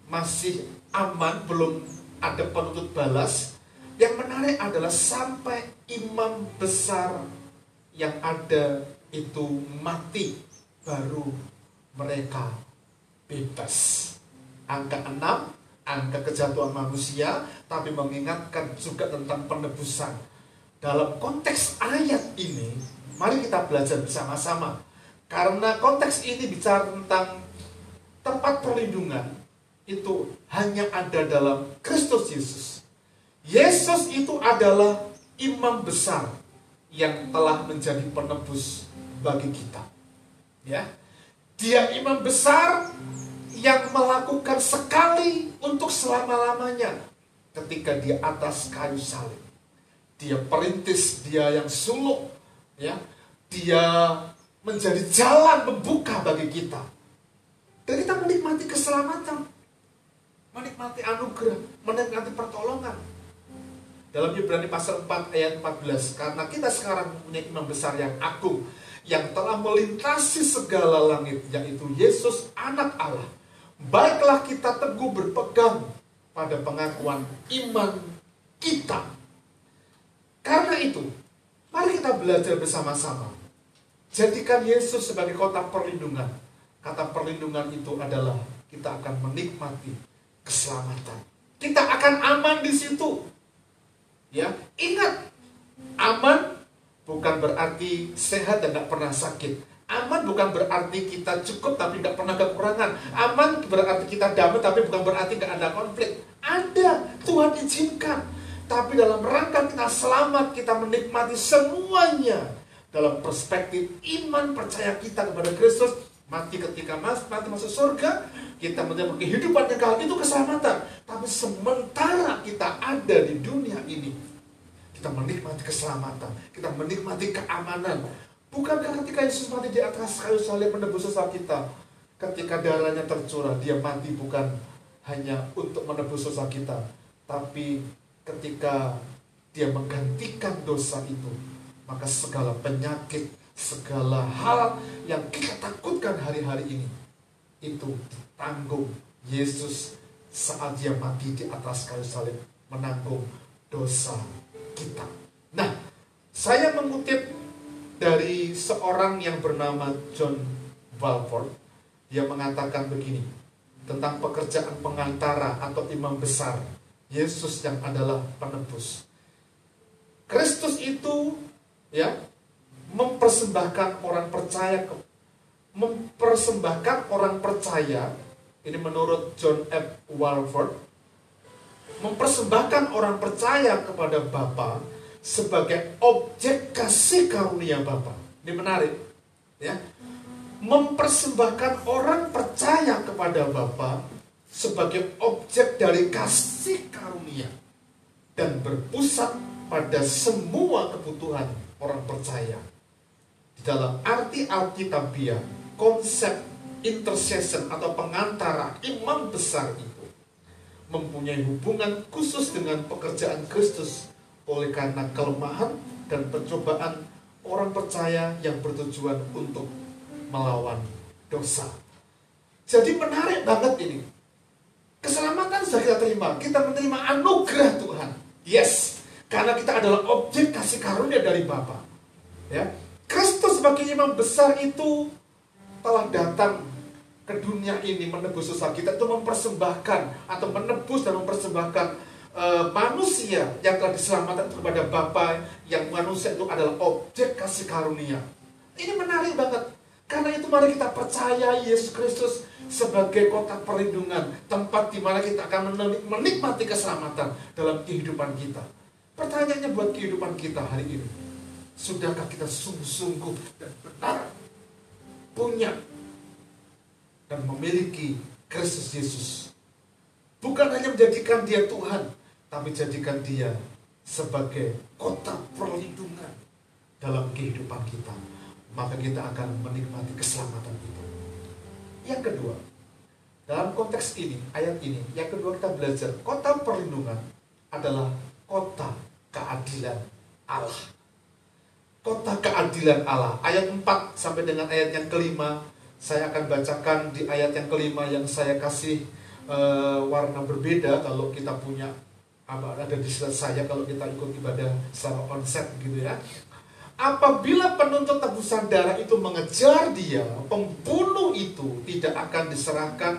masih aman, belum ada penuntut balas. Yang menarik adalah sampai imam besar yang ada itu mati, baru mereka bebas. Angka 6, angka kejatuhan manusia, tapi mengingatkan juga tentang penebusan. Dalam konteks ayat ini, mari kita belajar bersama-sama. Karena konteks ini bicara tentang tempat perlindungan, itu hanya ada dalam Kristus Yesus. Yesus itu adalah imam besar yang telah menjadi penebus bagi kita. Ya, dia imam besar yang melakukan sekali untuk selama-lamanya ketika di atas kayu salib. Dia perintis, dia yang suluk, ya. Dia menjadi jalan membuka bagi kita. Dan kita menikmati keselamatan, menikmati anugerah, menikmati pertolongan. Dalam Ibrani pasal 4 ayat 14, karena kita sekarang mempunyai imam besar yang agung, yang telah melintasi segala langit, yaitu Yesus anak Allah. Baiklah kita teguh berpegang pada pengakuan iman kita. Karena itu, mari kita belajar bersama-sama. Jadikan Yesus sebagai kota perlindungan. Kata perlindungan itu adalah kita akan menikmati keselamatan. Kita akan aman di situ. Ya, ingat, aman bukan berarti sehat dan tidak pernah sakit. Aman bukan berarti kita cukup tapi tidak pernah kekurangan. Aman berarti kita damai tapi bukan berarti tidak ada konflik. Ada, Tuhan izinkan. Tapi dalam rangka kita selamat, kita menikmati semuanya. Dalam perspektif iman percaya kita kepada Kristus, mati ketika mati masuk surga, kita menerima kehidupan yang kekal, itu keselamatan. Tapi sementara kita ada di dunia ini, kita menikmati keselamatan, kita menikmati keamanan. Bukankah ketika Yesus mati di atas kayu salib menebus dosa kita, ketika darahnya tercurah, dia mati bukan hanya untuk menebus dosa kita, tapi ketika dia menggantikan dosa itu, maka segala penyakit, segala hal yang kita takutkan hari-hari ini, itu ditanggung Yesus saat dia mati di atas kayu salib, menanggung dosa kita. Nah, saya mengutip dari seorang yang bernama John Walford. Dia mengatakan begini tentang pekerjaan pengantara atau imam besar Yesus yang adalah penebus. Kristus itu, ya, mempersembahkan orang percaya, ini menurut John F. Walford, mempersembahkan orang percaya kepada Bapa sebagai objek kasih karunia Bapa. Ini menarik, ya. Mempersembahkan orang percaya kepada Bapa sebagai objek dari kasih karunia dan berpusat pada semua kebutuhan orang percaya. Di dalam arti Alkitabiah, konsep intercession atau pengantara imam besar itu mempunyai hubungan khusus dengan pekerjaan Kristus oleh karena kelemahan dan pencobaan orang percaya yang bertujuan untuk melawan dosa. Jadi menarik banget ini. Keselamatan sudah kita terima, kita menerima anugerah Tuhan. Yes, karena kita adalah objek kasih karunia dari Bapa. Ya, Kristus sebagai imam besar itu telah datang ke dunia ini menebus dosa kita, itu mempersembahkan atau menebus dan mempersembahkan manusia yang telah diselamatkan kepada Bapa, yang manusia itu adalah objek kasih karunia. Ini menarik banget. Karena itu mari kita percaya Yesus Kristus sebagai kota perlindungan, tempat di mana kita akan menikmati keselamatan dalam kehidupan kita. Pertanyaannya buat kehidupan kita hari ini, sudahkah kita sungguh-sungguh dan benar punya dan memiliki Kristus Yesus? Bukan hanya menjadikan dia Tuhan, tapi jadikan dia sebagai kota perlindungan dalam kehidupan kita. Maka kita akan menikmati keselamatan itu. Yang kedua, dalam konteks ini, ayat ini, yang kedua kita belajar, kota perlindungan adalah kota keadilan Allah. Kota keadilan Allah. Ayat 4 sampai dengan ayat yang kelima, saya akan bacakan di ayat yang kelima yang saya kasih warna berbeda. Kalau kita punya ada di slide saya, kalau kita ikut ibadah secara onset gitu ya. Apabila penuntut tebusan darah itu mengejar dia, pembunuh itu tidak akan diserahkan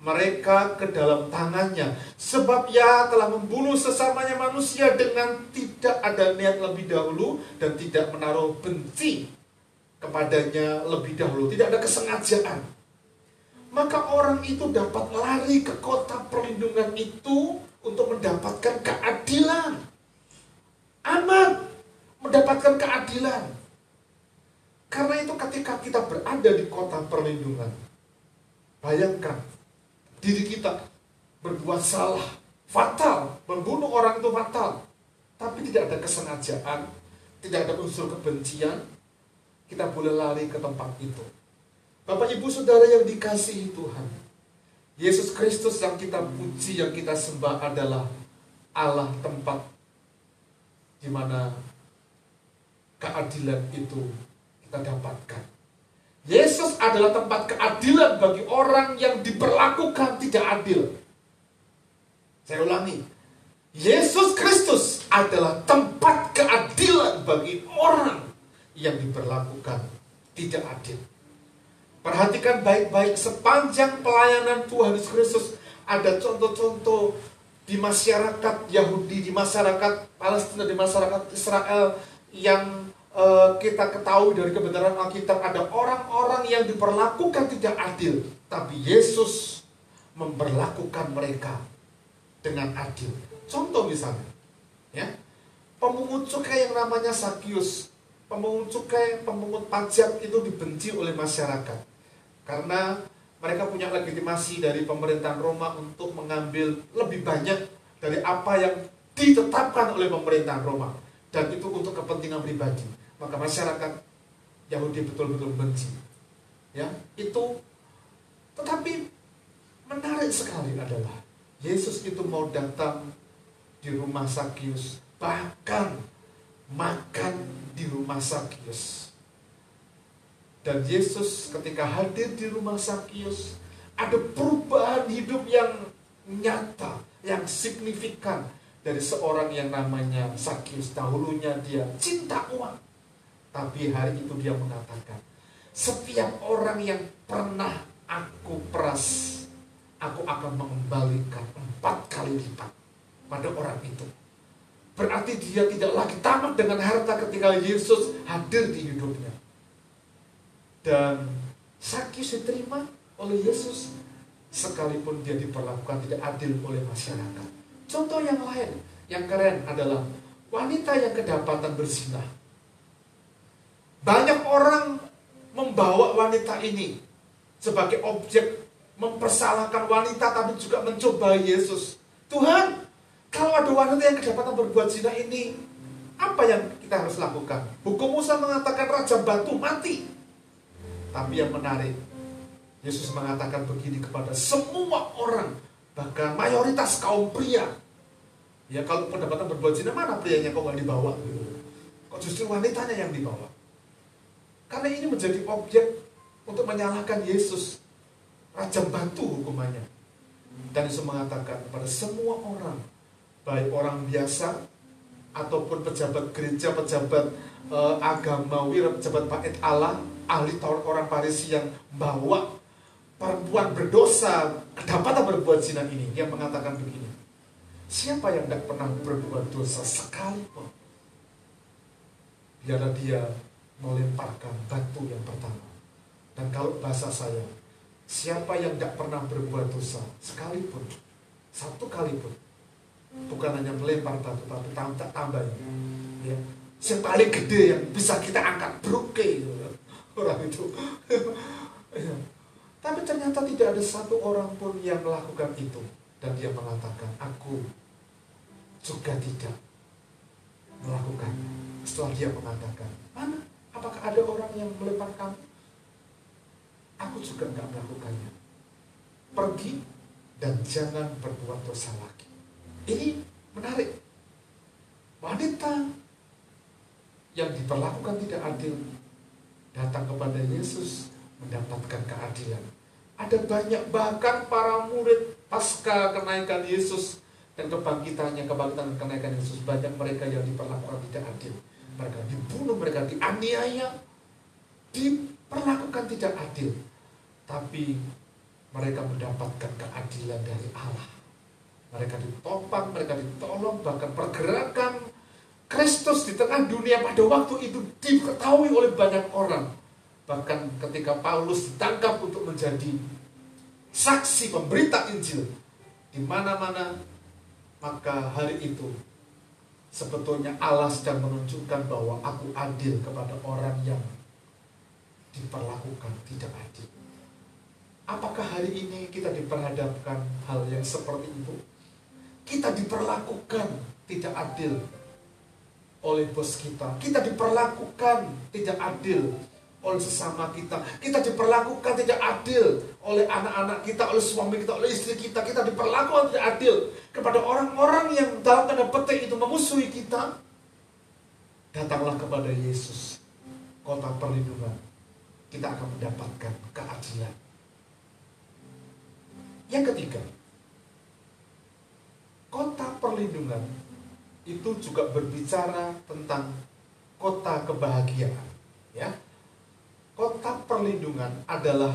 mereka ke dalam tangannya, sebab ia telah membunuh sesamanya manusia dengan tidak ada niat lebih dahulu dan tidak menaruh benci kepadanya lebih dahulu, tidak ada kesengajaan. Maka orang itu dapat lari ke kota perlindungan itu untuk mendapatkan keadilan. Aman, mendapatkan keadilan. Karena itu ketika kita berada di kota perlindungan, bayangkan diri kita berbuat salah, fatal, membunuh orang itu fatal, tapi tidak ada kesengajaan, tidak ada unsur kebencian, kita boleh lari ke tempat itu. Bapak Ibu Saudara yang dikasihi Tuhan, Yesus Kristus yang kita puji, yang kita sembah adalah Allah tempat di mana keadilan itu kita dapatkan. Yesus adalah tempat keadilan bagi orang yang diperlakukan tidak adil. Saya ulangi, Yesus Kristus adalah tempat keadilan bagi orang yang diperlakukan tidak adil. Perhatikan baik-baik, sepanjang pelayanan Tuhan Yesus Kristus ada contoh-contoh di masyarakat Yahudi, di masyarakat Palestina, di masyarakat Israel yang kita ketahui dari kebenaran Alkitab, ada orang-orang yang diperlakukan tidak adil, tapi Yesus memperlakukan mereka dengan adil. Contoh misalnya, ya, pemungut cukai yang namanya Sakius, pemungut cukai, pemungut pajak itu dibenci oleh masyarakat karena mereka punya legitimasi dari pemerintahan Roma untuk mengambil lebih banyak dari apa yang ditetapkan oleh pemerintahan Roma, dan itu untuk kepentingan pribadi. Maka masyarakat Yahudi betul-betul benci. Ya, itu. Tetapi menarik sekali adalah Yesus itu mau datang di rumah Sakius, bahkan makan di rumah Sakius. Dan Yesus ketika hadir di rumah Sakius, ada perubahan hidup yang nyata, yang signifikan dari seorang yang namanya Sakius. Dahulunya dia cinta uang, tapi hari itu dia mengatakan, setiap orang yang pernah aku peras, aku akan mengembalikan 4 kali lipat pada orang itu. Berarti dia tidak lagi tamak dengan harta ketika Yesus hadir di hidupnya. Dan Sakius diterima oleh Yesus sekalipun dia diperlakukan tidak adil oleh masyarakat. Contoh yang lain, yang keren adalah wanita yang kedapatan berzina. Banyak orang membawa wanita ini sebagai objek, mempersalahkan wanita, tapi juga mencobai Yesus. Tuhan, kalau ada wanita yang kedapatan berbuat zina ini, apa yang kita harus lakukan? Hukum Musa mengatakan rajam batu, mati. Tapi yang menarik, Yesus mengatakan begini kepada semua orang, bahkan mayoritas kaum pria. Ya, kalau kedapatan berbuat zina, mana prianya kok nggak dibawa? Kok justru wanitanya yang dibawa? Karena ini menjadi objek untuk menyalahkan Yesus. Rajam batu hukumannya. Dan Yesus mengatakan kepada semua orang, baik orang biasa ataupun pejabat gereja, pejabat agamawi, pejabat bait Allah, ahli Taurat, orang Farisi yang bawa perempuan berdosa kedapatan berbuat zina ini, dia mengatakan begini, siapa yang tidak pernah berbuat dosa sekalipun, biarlah dia melemparkan batu yang pertama. Dan kalau bahasa saya, siapa yang tidak pernah berbuat dosa sekalipun, 1 kali pun, bukan hanya melempar batu, tapi tambahnya, ya, yang paling gede yang bisa kita angkat, bruke orang itu. Ya. Tapi ternyata tidak ada 1 orang pun yang melakukan itu. Dan dia mengatakan, aku juga tidak melakukan. Setelah dia mengatakan, mana? Apakah ada orang yang melempar kamu? Aku juga tidak melakukannya. Pergi dan jangan berbuat dosa lagi. Ini menarik. Wanita yang diperlakukan tidak adil datang kepada Yesus mendapatkan keadilan. Ada banyak, bahkan para murid pasca kenaikan Yesus dan kebangkitan kenaikan Yesus, banyak mereka yang diperlakukan tidak adil. Mereka dibunuh, mereka dianiaya, diperlakukan tidak adil. Tapi mereka mendapatkan keadilan dari Allah. Mereka ditopang, mereka ditolong, bahkan pergerakan Kristus di tengah dunia pada waktu itu diketahui oleh banyak orang. Bahkan ketika Paulus ditangkap untuk menjadi saksi pemberita Injil, di mana-mana maka hari itu sebetulnya Allah sedang menunjukkan bahwa aku adil kepada orang yang diperlakukan tidak adil. Apakah hari ini kita diperhadapkan hal yang seperti itu? Kita diperlakukan tidak adil oleh bos kita. Kita diperlakukan tidak adil oleh sesama kita. Kita diperlakukan tidak adil oleh anak-anak kita, oleh suami kita, oleh istri kita. Kita diperlakukan tidak adil kepada orang-orang yang dalam tanda petik itu memusuhi kita. Datanglah kepada Yesus, kota perlindungan. Kita akan mendapatkan keadilan. Yang ketiga, kota perlindungan itu juga berbicara tentang kota kebahagiaan. Ya, kota perlindungan adalah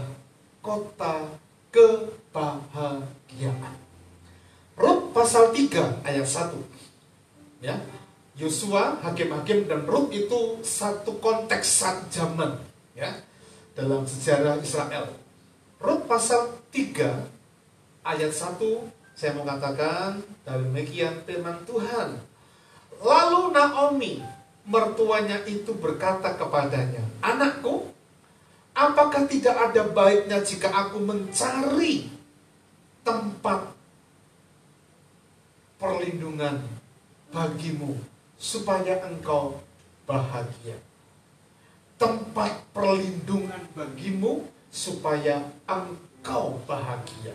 kota kebahagiaan. Rut pasal 3 ayat 1. Ya, Yosua, hakim-hakim dan Rut itu satu konteks, satu zaman, ya, dalam sejarah Israel. Rut pasal 3 ayat 1, saya mau katakan dari demikian firman Tuhan. Lalu Naomi, mertuanya itu berkata kepadanya, anakku, apakah tidak ada baiknya jika aku mencari tempat perlindungan bagimu supaya engkau bahagia. Tempat perlindungan bagimu supaya engkau bahagia.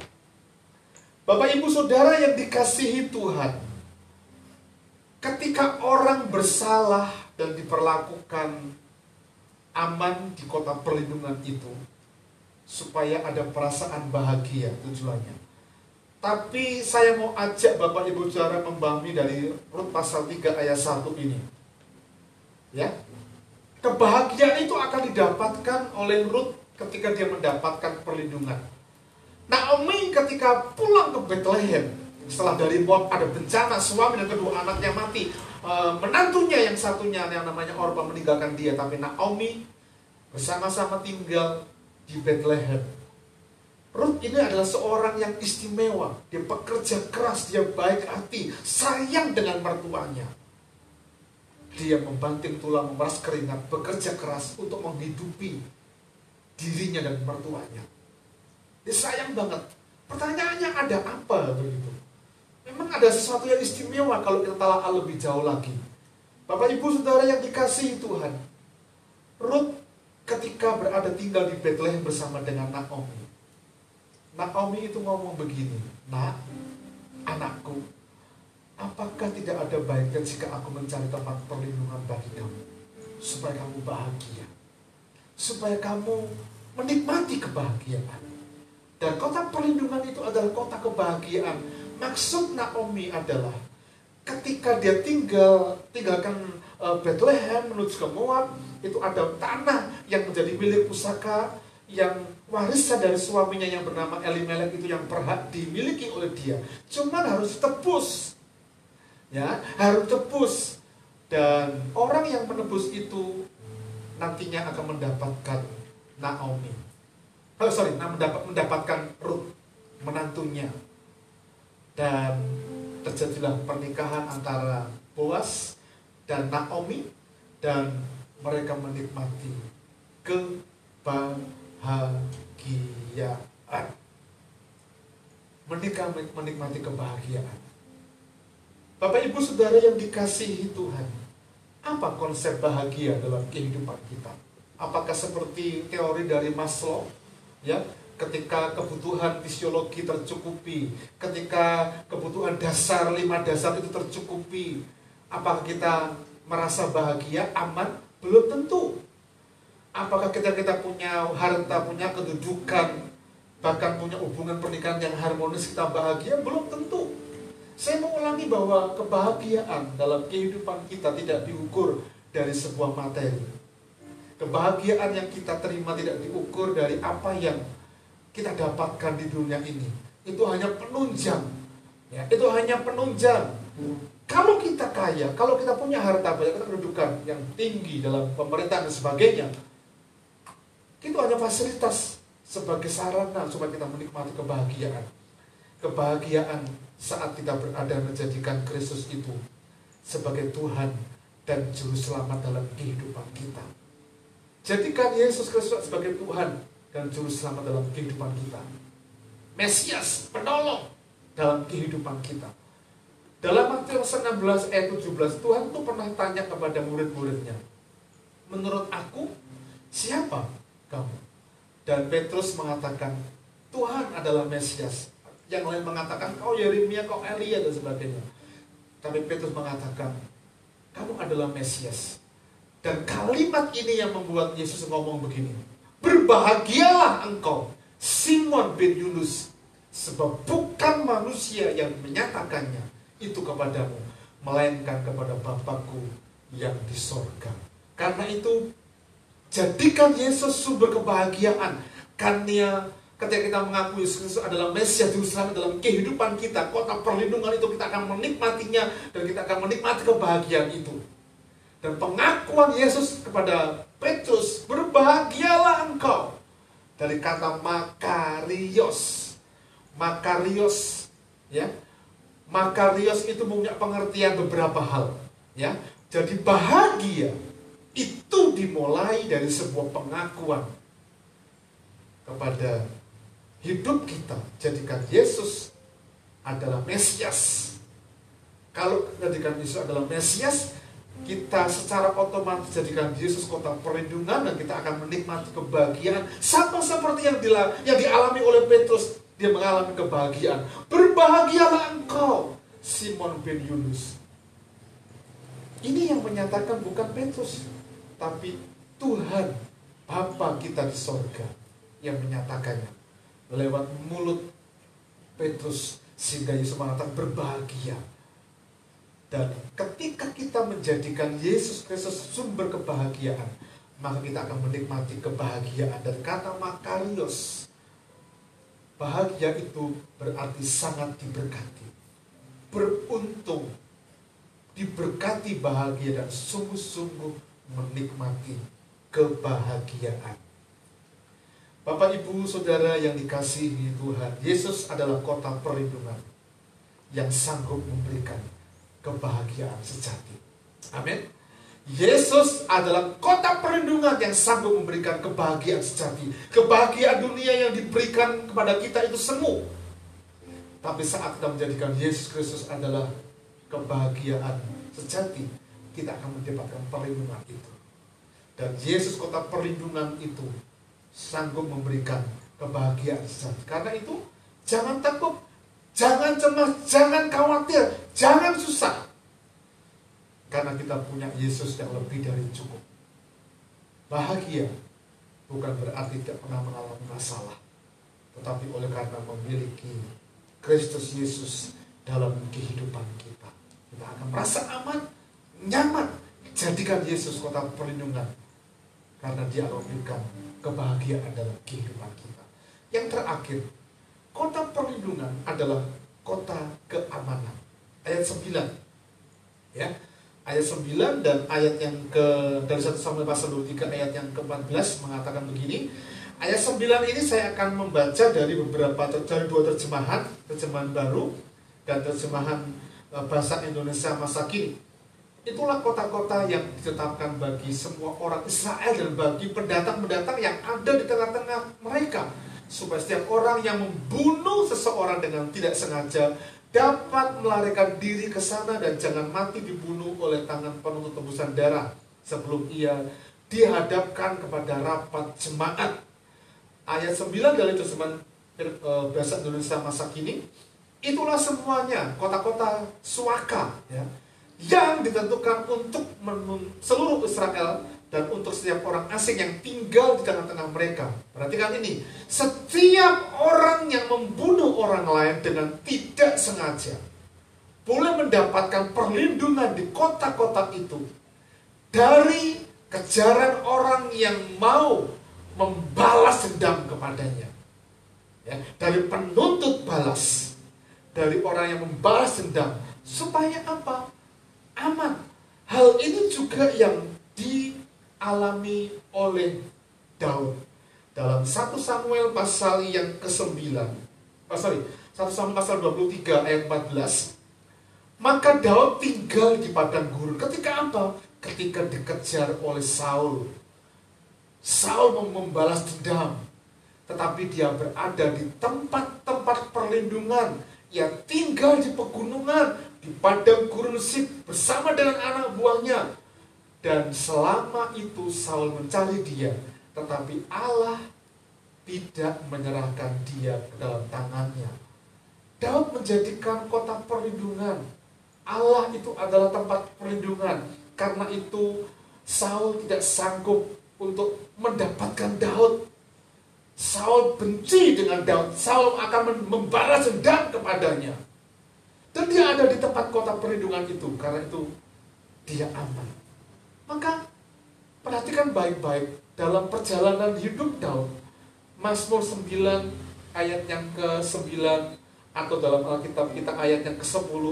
Bapak Ibu Saudara yang dikasihi Tuhan, ketika orang bersalah dan diperlakukan aman di kota perlindungan itu, supaya ada perasaan bahagia tujuannya. Tapi saya mau ajak Bapak Ibu Saudara memahami dari Rut pasal 3 ayat 1 ini. Ya, kebahagiaan itu akan didapatkan oleh Rut ketika dia mendapatkan perlindungan. Naomi ketika pulang ke Bethlehem, setelah dari Moab ada bencana, suami dan kedua anaknya mati, menantunya yang satunya yang namanya Orpa meninggalkan dia, tapi Naomi bersama-sama tinggal di Bethlehem. Rut ini adalah seorang yang istimewa. Dia pekerja keras, dia baik hati, sayang dengan mertuanya. Dia membanting tulang, memeras keringat, bekerja keras untuk menghidupi dirinya dan mertuanya. Dia sayang banget. Pertanyaannya, ada apa begitu? Memang ada sesuatu yang istimewa kalau kita telah lebih jauh lagi. Bapak Ibu Saudara yang dikasihi Tuhan, Rut ketika berada tinggal di Bethlehem bersama dengan Naomi. Naomi itu ngomong begini, nak, anakku, apakah tidak ada baiknya jika aku mencari tempat perlindungan bagi kamu, supaya kamu bahagia, supaya kamu menikmati kebahagiaan. Dan kota perlindungan itu adalah kota kebahagiaan. Maksud Naomi adalah ketika dia tinggalkan Bethlehem menuju ke Moab, itu ada tanah yang menjadi milik pusaka, yang warisan dari suaminya yang bernama Elimelek itu yang berhak dimiliki oleh dia. Cuman harus ditebus. Ya, harus tebus. Dan orang yang menebus itu nantinya akan mendapatkan Naomi. Mendapatkan Rut, menantunya. Dan terjadilah pernikahan antara Boaz dan Naomi, dan mereka menikmati kebahagiaan. Menikmati kebahagiaan. Bapak Ibu Saudara yang dikasihi Tuhan, apa konsep bahagia dalam kehidupan kita? Apakah seperti teori dari Maslow? Ya, ketika kebutuhan fisiologi tercukupi, ketika kebutuhan dasar 5 dasar itu tercukupi, apakah kita merasa bahagia, aman? Belum tentu. Apakah kita punya harta, punya kedudukan, bahkan punya hubungan pernikahan yang harmonis, kita bahagia? Belum tentu. Saya mau ulangi bahwa kebahagiaan dalam kehidupan kita tidak diukur dari sebuah materi. Kebahagiaan yang kita terima tidak diukur dari apa yang kita dapatkan di dunia ini. Itu hanya penunjang. Ya, itu hanya penunjang. Kalau kita kaya, kalau kita punya harta banyak, kedudukan yang tinggi dalam pemerintahan dan sebagainya, itu hanya fasilitas sebagai sarana supaya kita menikmati kebahagiaan. kebahagiaan saat kita berada menjadikan Kristus itu sebagai Tuhan dan Juru Selamat dalam kehidupan kita. Jadikan Yesus Kristus sebagai Tuhan dan Juru Selamat dalam kehidupan kita. Mesias, penolong dalam kehidupan kita. Dalam Matius 16 ayat 17, Tuhan tuh pernah tanya kepada murid-muridnya, menurut aku, siapa kamu? Dan Petrus mengatakan, Tuhan adalah Mesias. Yang lain mengatakan, kau Yeremia, kau Elia, dan sebagainya. Tapi Petrus mengatakan, kamu adalah Mesias. Dan kalimat ini yang membuat Yesus ngomong begini, berbahagialah engkau, Simon bin Yunus, sebab bukan manusia yang menyatakannya itu kepadamu, melainkan kepada Bapakku yang di sorga. Karena itu, jadikan Yesus sumber kebahagiaan. Karena ketika kita mengakui Yesus adalah Mesias Juru Selamat dalam kehidupan kita, kota perlindungan itu, kita akan menikmatinya dan kita akan menikmati kebahagiaan itu. Dan pengakuan Yesus kepada Petrus, berbahagialah engkau, dari kata makarios. Makarios, ya. Makarios itu punya pengertian beberapa hal, ya. Jadi bahagia itu dimulai dari sebuah pengakuan kepada hidup kita. Jadikan Yesus adalah Mesias. Kalau jadikan Yesus adalah Mesias, kita secara otomatis jadikan Yesus kota perlindungan dan kita akan menikmati kebahagiaan sama seperti yang dialami oleh Petrus. Dia mengalami kebahagiaan. Berbahagialah engkau, Simon bin Yunus. Ini yang menyatakan bukan Petrus, tapi Tuhan Bapa kita di sorga yang menyatakannya lewat mulut Petrus, sehingga Yesus mengatakan berbahagia. Dan ketika kita menjadikan Yesus Kristus sumber kebahagiaan, maka kita akan menikmati kebahagiaan. Dan kata makarios, bahagia itu berarti sangat diberkati, beruntung, diberkati bahagia dan sungguh-sungguh menikmati kebahagiaan. Bapak, Ibu, Saudara yang dikasihi Tuhan, Yesus adalah kota perlindungan yang sanggup memberikan kebahagiaan sejati. Amin. Yesus adalah kota perlindungan yang sanggup memberikan kebahagiaan sejati. Kebahagiaan dunia yang diberikan kepada kita itu semu. Tapi saat kita menjadikan Yesus Kristus adalah kebahagiaan sejati, kita akan mendapatkan perlindungan itu. Dan Yesus kota perlindungan itu sanggup memberikan kebahagiaan sejati. Karena itu, jangan takut, jangan cemas, jangan khawatir, jangan susah. Karena kita punya Yesus yang lebih dari cukup. Bahagia bukan berarti tidak pernah mengalami masalah, tetapi oleh karena memiliki Kristus Yesus dalam kehidupan kita, kita akan merasa aman, nyaman. Jadikan Yesus kota perlindungan, karena Dia akan memberikan kebahagiaan dalam kehidupan kita. Yang terakhir, kota perlindungan adalah kota keamanan. Ayat 9, ya. Ayat 9 dan ayat yang dari 1 Samuel pasal 23 ayat yang ke-14 mengatakan begini. Ayat 9 ini saya akan membaca dari dua terjemahan baru dan terjemahan bahasa Indonesia masa kini. Itulah kota-kota yang ditetapkan bagi semua orang Israel dan bagi pendatang-pendatang yang ada di tengah-tengah mereka, supaya setiap orang yang membunuh seseorang dengan tidak sengaja dapat melarikan diri ke sana dan jangan mati dibunuh oleh tangan penuntut tebusan darah sebelum ia dihadapkan kepada rapat jemaat. Ayat 9 dari terjemahan bahasa Indonesia masa kini, itulah semuanya kota-kota suaka, ya, yang ditentukan untuk seluruh Israel dan untuk setiap orang asing yang tinggal di tengah-tengah mereka. Perhatikan ini, setiap orang yang membunuh orang lain dengan tidak sengaja boleh mendapatkan perlindungan di kota-kota itu dari kejaran orang yang mau membalas dendam kepadanya, ya, dari penuntut balas, dari orang yang membalas dendam. Supaya apa? Aman. Hal ini juga yang dialami oleh Daud dalam 1 Samuel pasal yang ke-9. 1 1 Samuel pasal 23 ayat 14. Maka Daud tinggal di padang gurun. Ketika apa? Ketika dikejar oleh Saul. Saul mau membalas dendam. Tetapi dia berada di tempat-tempat perlindungan. Ia tinggal di pegunungan, di padang gurun Sif bersama dengan anak buahnya. Dan selama itu Saul mencari dia. Tetapi Allah tidak menyerahkan dia ke dalam tangannya. Daud menjadikan kota perlindungan. Allah itu adalah tempat perlindungan. Karena itu Saul tidak sanggup untuk mendapatkan Daud. Saul benci dengan Daud. Saul akan membalas dendam kepadanya. Dan dia ada di tempat kota perlindungan itu. Karena itu dia aman. Maka perhatikan baik-baik dalam perjalanan hidup Daud. Mazmur 9 ayat yang ke-9 atau dalam Alkitab kita ayat yang ke-10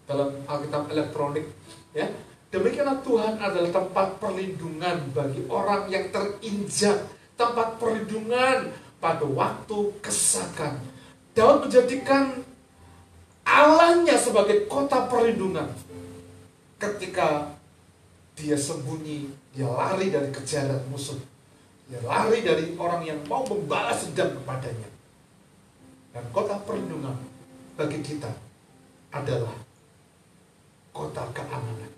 dalam Alkitab elektronik, ya. Demikianlah Tuhan adalah tempat perlindungan bagi orang yang terinjak, tempat perlindungan pada waktu kesakan. Daud menjadikan Allahnya sebagai kota perlindungan. Ketika dia sembunyi, dia lari dari kejaran musuh. Dia lari dari orang yang mau membalas dendam kepadanya. Dan kota perlindungan bagi kita adalah kota keamanan.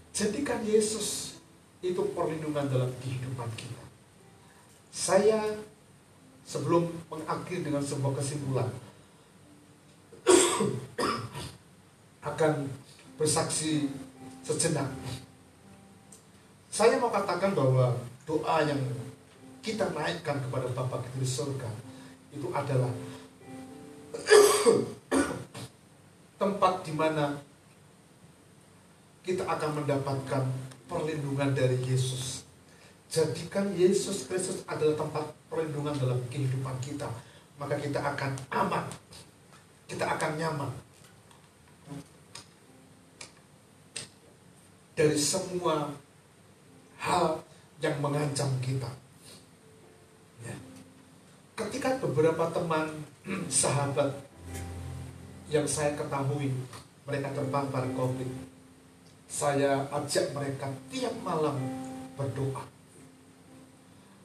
Jadikan Yesus itu perlindungan dalam kehidupan kita. Saya sebelum mengakhiri dengan sebuah kesimpulan akan bersaksi sejenak. Saya mau katakan bahwa doa yang kita naikkan kepada Bapa kita di surga itu adalah tempat di mana kita akan mendapatkan perlindungan dari Yesus. Jadikan Yesus Kristus adalah tempat perlindungan dalam kehidupan kita, maka kita akan aman, kita akan nyaman dari semua hal yang mengancam kita. Ya. Ketika beberapa teman, sahabat yang saya ketahui mereka terpapar COVID, saya ajak mereka tiap malam berdoa.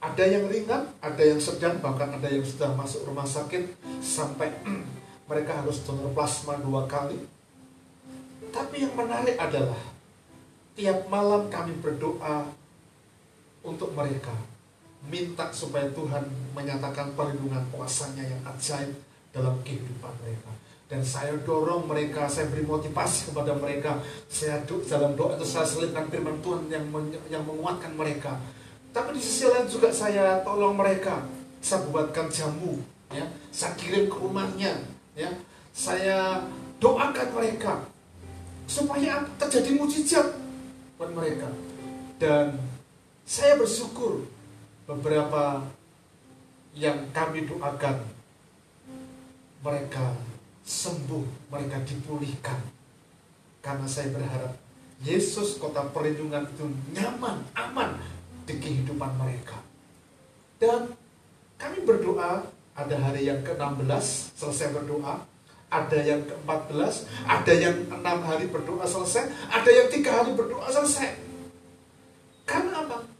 Ada yang ringan, ada yang sedang, bahkan ada yang sudah masuk rumah sakit sampai mereka harus donor plasma 2 kali. Tapi yang menarik adalah tiap malam kami berdoa untuk mereka, minta supaya Tuhan menyatakan perlindungan kuasa-Nya yang ajaib dalam kehidupan mereka. Dan saya dorong mereka, saya beri motivasi kepada mereka. Saya dalam doa itu saya selipkan firman Tuhan yang menguatkan mereka. Tapi di sisi lain juga saya tolong mereka. Saya buatkan jamu, ya. Saya kirim ke rumahnya, ya. Saya doakan mereka supaya terjadi mujizat buat mereka. Dan saya bersyukur beberapa yang kami doakan mereka sembuh, mereka dipulihkan. Karena saya berharap Yesus kota perlindungan itu nyaman, aman di kehidupan mereka. Dan kami berdoa, ada hari yang ke-16 selesai berdoa, ada yang ke-14, ada yang 6 hari berdoa selesai, ada yang 3 hari berdoa selesai. Karena apa?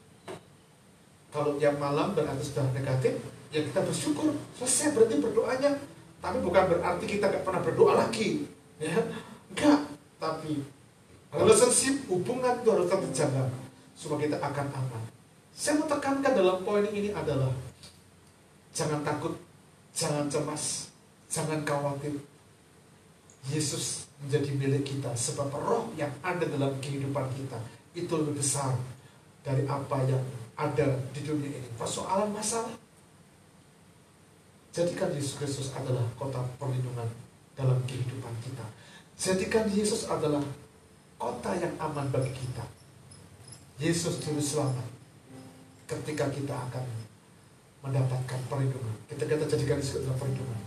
Kalau tiap malam berarti sudah negatif, ya kita bersyukur, selesai berarti berdoanya. Tapi bukan berarti kita gak pernah berdoa lagi, ya. Enggak, tapi relationship, hubungan itu harus terjaga supaya kita akan aman. Saya mau tekankan dalam poin ini adalah jangan takut, jangan cemas, jangan khawatir. Yesus menjadi milik kita sebab roh yang ada dalam kehidupan kita itu lebih besar dari apa yang ada di dunia ini. Persoalan masalah, jadikan Yesus Kristus adalah kota perlindungan dalam kehidupan kita. Jadikan Yesus adalah kota yang aman bagi kita. Yesus juru selamat ketika kita akan mendapatkan perlindungan. Ketika kita jadikan Yesus adalah perlindungan.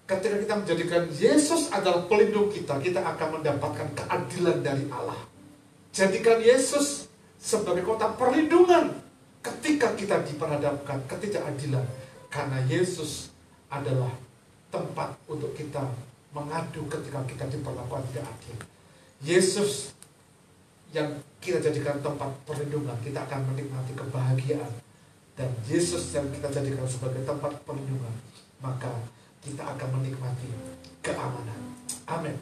Ketika kita menjadikan Yesus adalah pelindung kita, kita akan mendapatkan keadilan dari Allah. Jadikan Yesus sebagai kota perlindungan ketika kita diperhadapkan ketidakadilan. Karena Yesus adalah tempat untuk kita mengadu ketika kita diperlakukan tidak adil. Yesus yang kita jadikan tempat perlindungan, kita akan menikmati kebahagiaan. Dan Yesus yang kita jadikan sebagai tempat perlindungan, maka kita akan menikmati keamanan. Amin.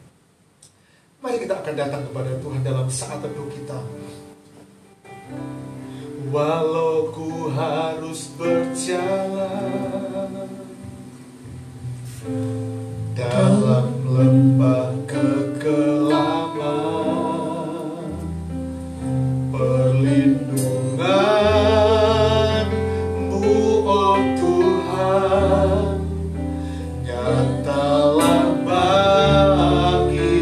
Mari kita akan datang kepada Tuhan dalam saat teduh kita. Walau ku harus berjalan dalam lembah kekelaman, perlindungan-Mu, oh Tuhan, nyatalah bagi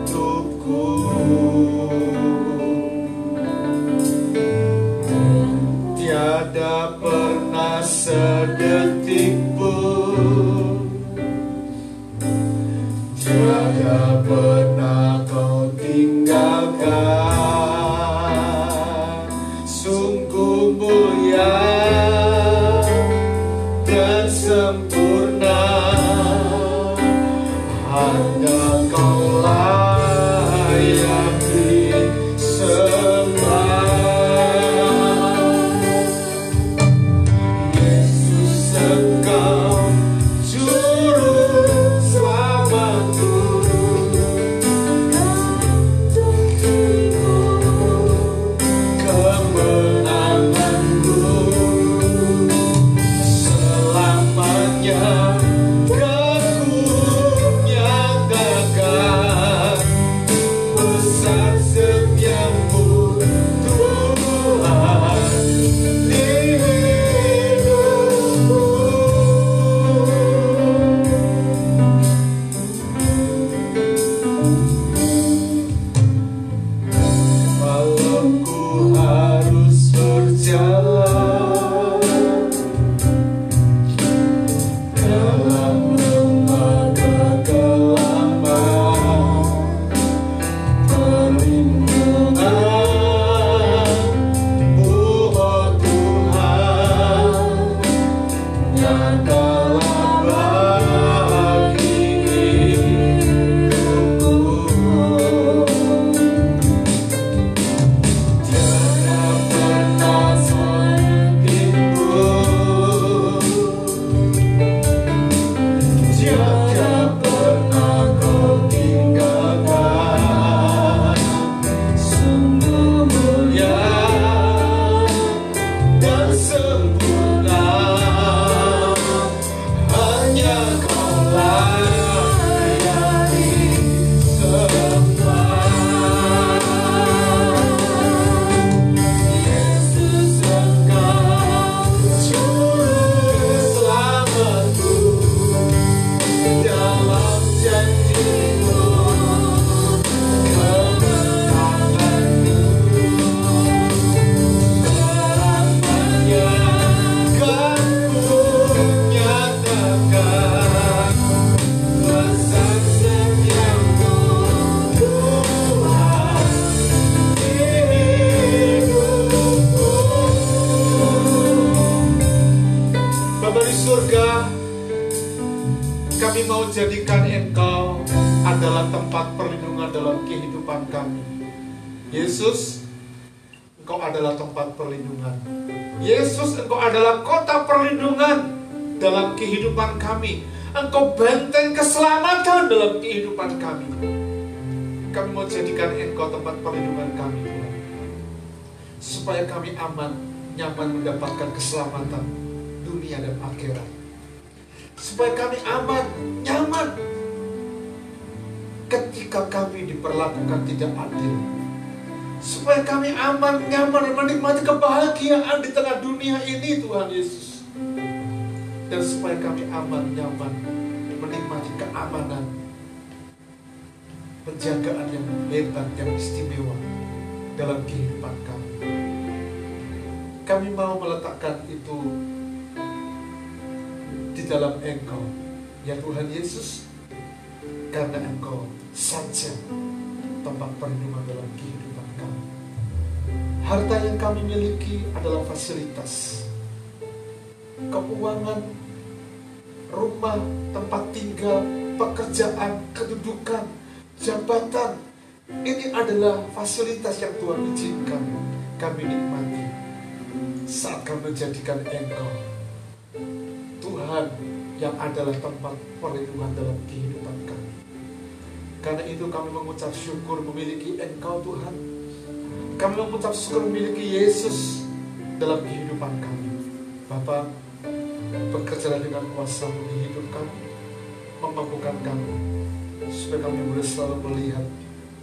hidupku. Tiada pernah sedetik pun, tiada pernah Kau tinggalkan. Sungguh mulia dan sempurna, hanya Kau layak disembah. Yesus, Engkau juru selamatku, kemenanganku, selamanya kan ku nyatakan besar setiamu Tuhan di hidupku. Walau ku harus berjalan dalam lembah kekelaman, perlindungan-Mu, oh Tuhan, nyatalah bagi hidupku. Tiada pernah sedetik pun, tiada pernah Kau tinggalkan. Sungguh mulia dan sempurna, hanya Kau layak disembah. Yesus, Engkau juru selamatku, dalam janji-Mu kemenanganku, selamanya kan ku nyatakan besar setiamu Tuhan di hidupku. Bapa di surga, kami mau jadikan Engkau adalah tempat perlindungan dalam kehidupan kami. Yesus, Engkau adalah tempat perlindungan. Yesus, Engkau adalah kota perlindungan dalam kehidupan kami. Engkau benteng keselamatan dalam kehidupan kami. Kami mau jadikan Engkau tempat perlindungan kami, Tuhan, supaya kami aman, nyaman mendapatkan keselamatan dunia dan akhirat. Supaya kami aman, nyaman ketika kami diperlakukan tidak adil. Supaya kami aman, nyaman, dan menikmati kebahagiaan di tengah dunia ini, Tuhan Yesus. Dan supaya kami aman, nyaman, menikmati keamanan, penjagaan yang hebat, yang istimewa dalam kehidupan kami. Kami mau meletakkan itu di dalam Engkau, ya Tuhan Yesus, karena Engkau saja tempat perlindungan dalam kehidupan kami. Harta yang kami miliki adalah fasilitas, keuangan, rumah, tempat tinggal, pekerjaan, kedudukan, jabatan. Ini adalah fasilitas yang Tuhan izinkan kami nikmati saat kami menjadikan Engkau Tuhan yang adalah tempat perlindungan dalam kehidupan kami. Karena itu kami mengucap syukur memiliki Engkau Tuhan. Kami mengucap syukur memiliki Yesus dalam kehidupan kami. Bapa, bekerjalah dengan kuasa-Mu di hidup kami, memampukan kami supaya kami boleh selalu melihat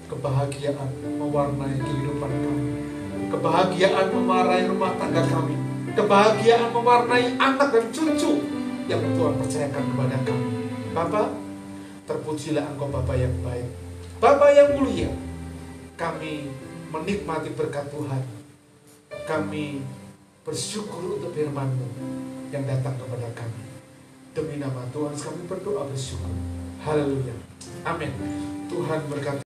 kebahagiaan mewarnai kehidupan kami, kebahagiaan mewarnai rumah tangga kami, kebahagiaan mewarnai anak dan cucu yang Tuhan percayakan kepada kami. Bapa, terpujilah Engkau Bapa yang baik, Bapa yang mulia. Kami menikmati berkat Tuhan. Kami bersyukur untuk firman-Mu yang datang kepada kami. Demi nama Tuhan kami berdoa bersyukur. Haleluya. Amin. Tuhan berkati.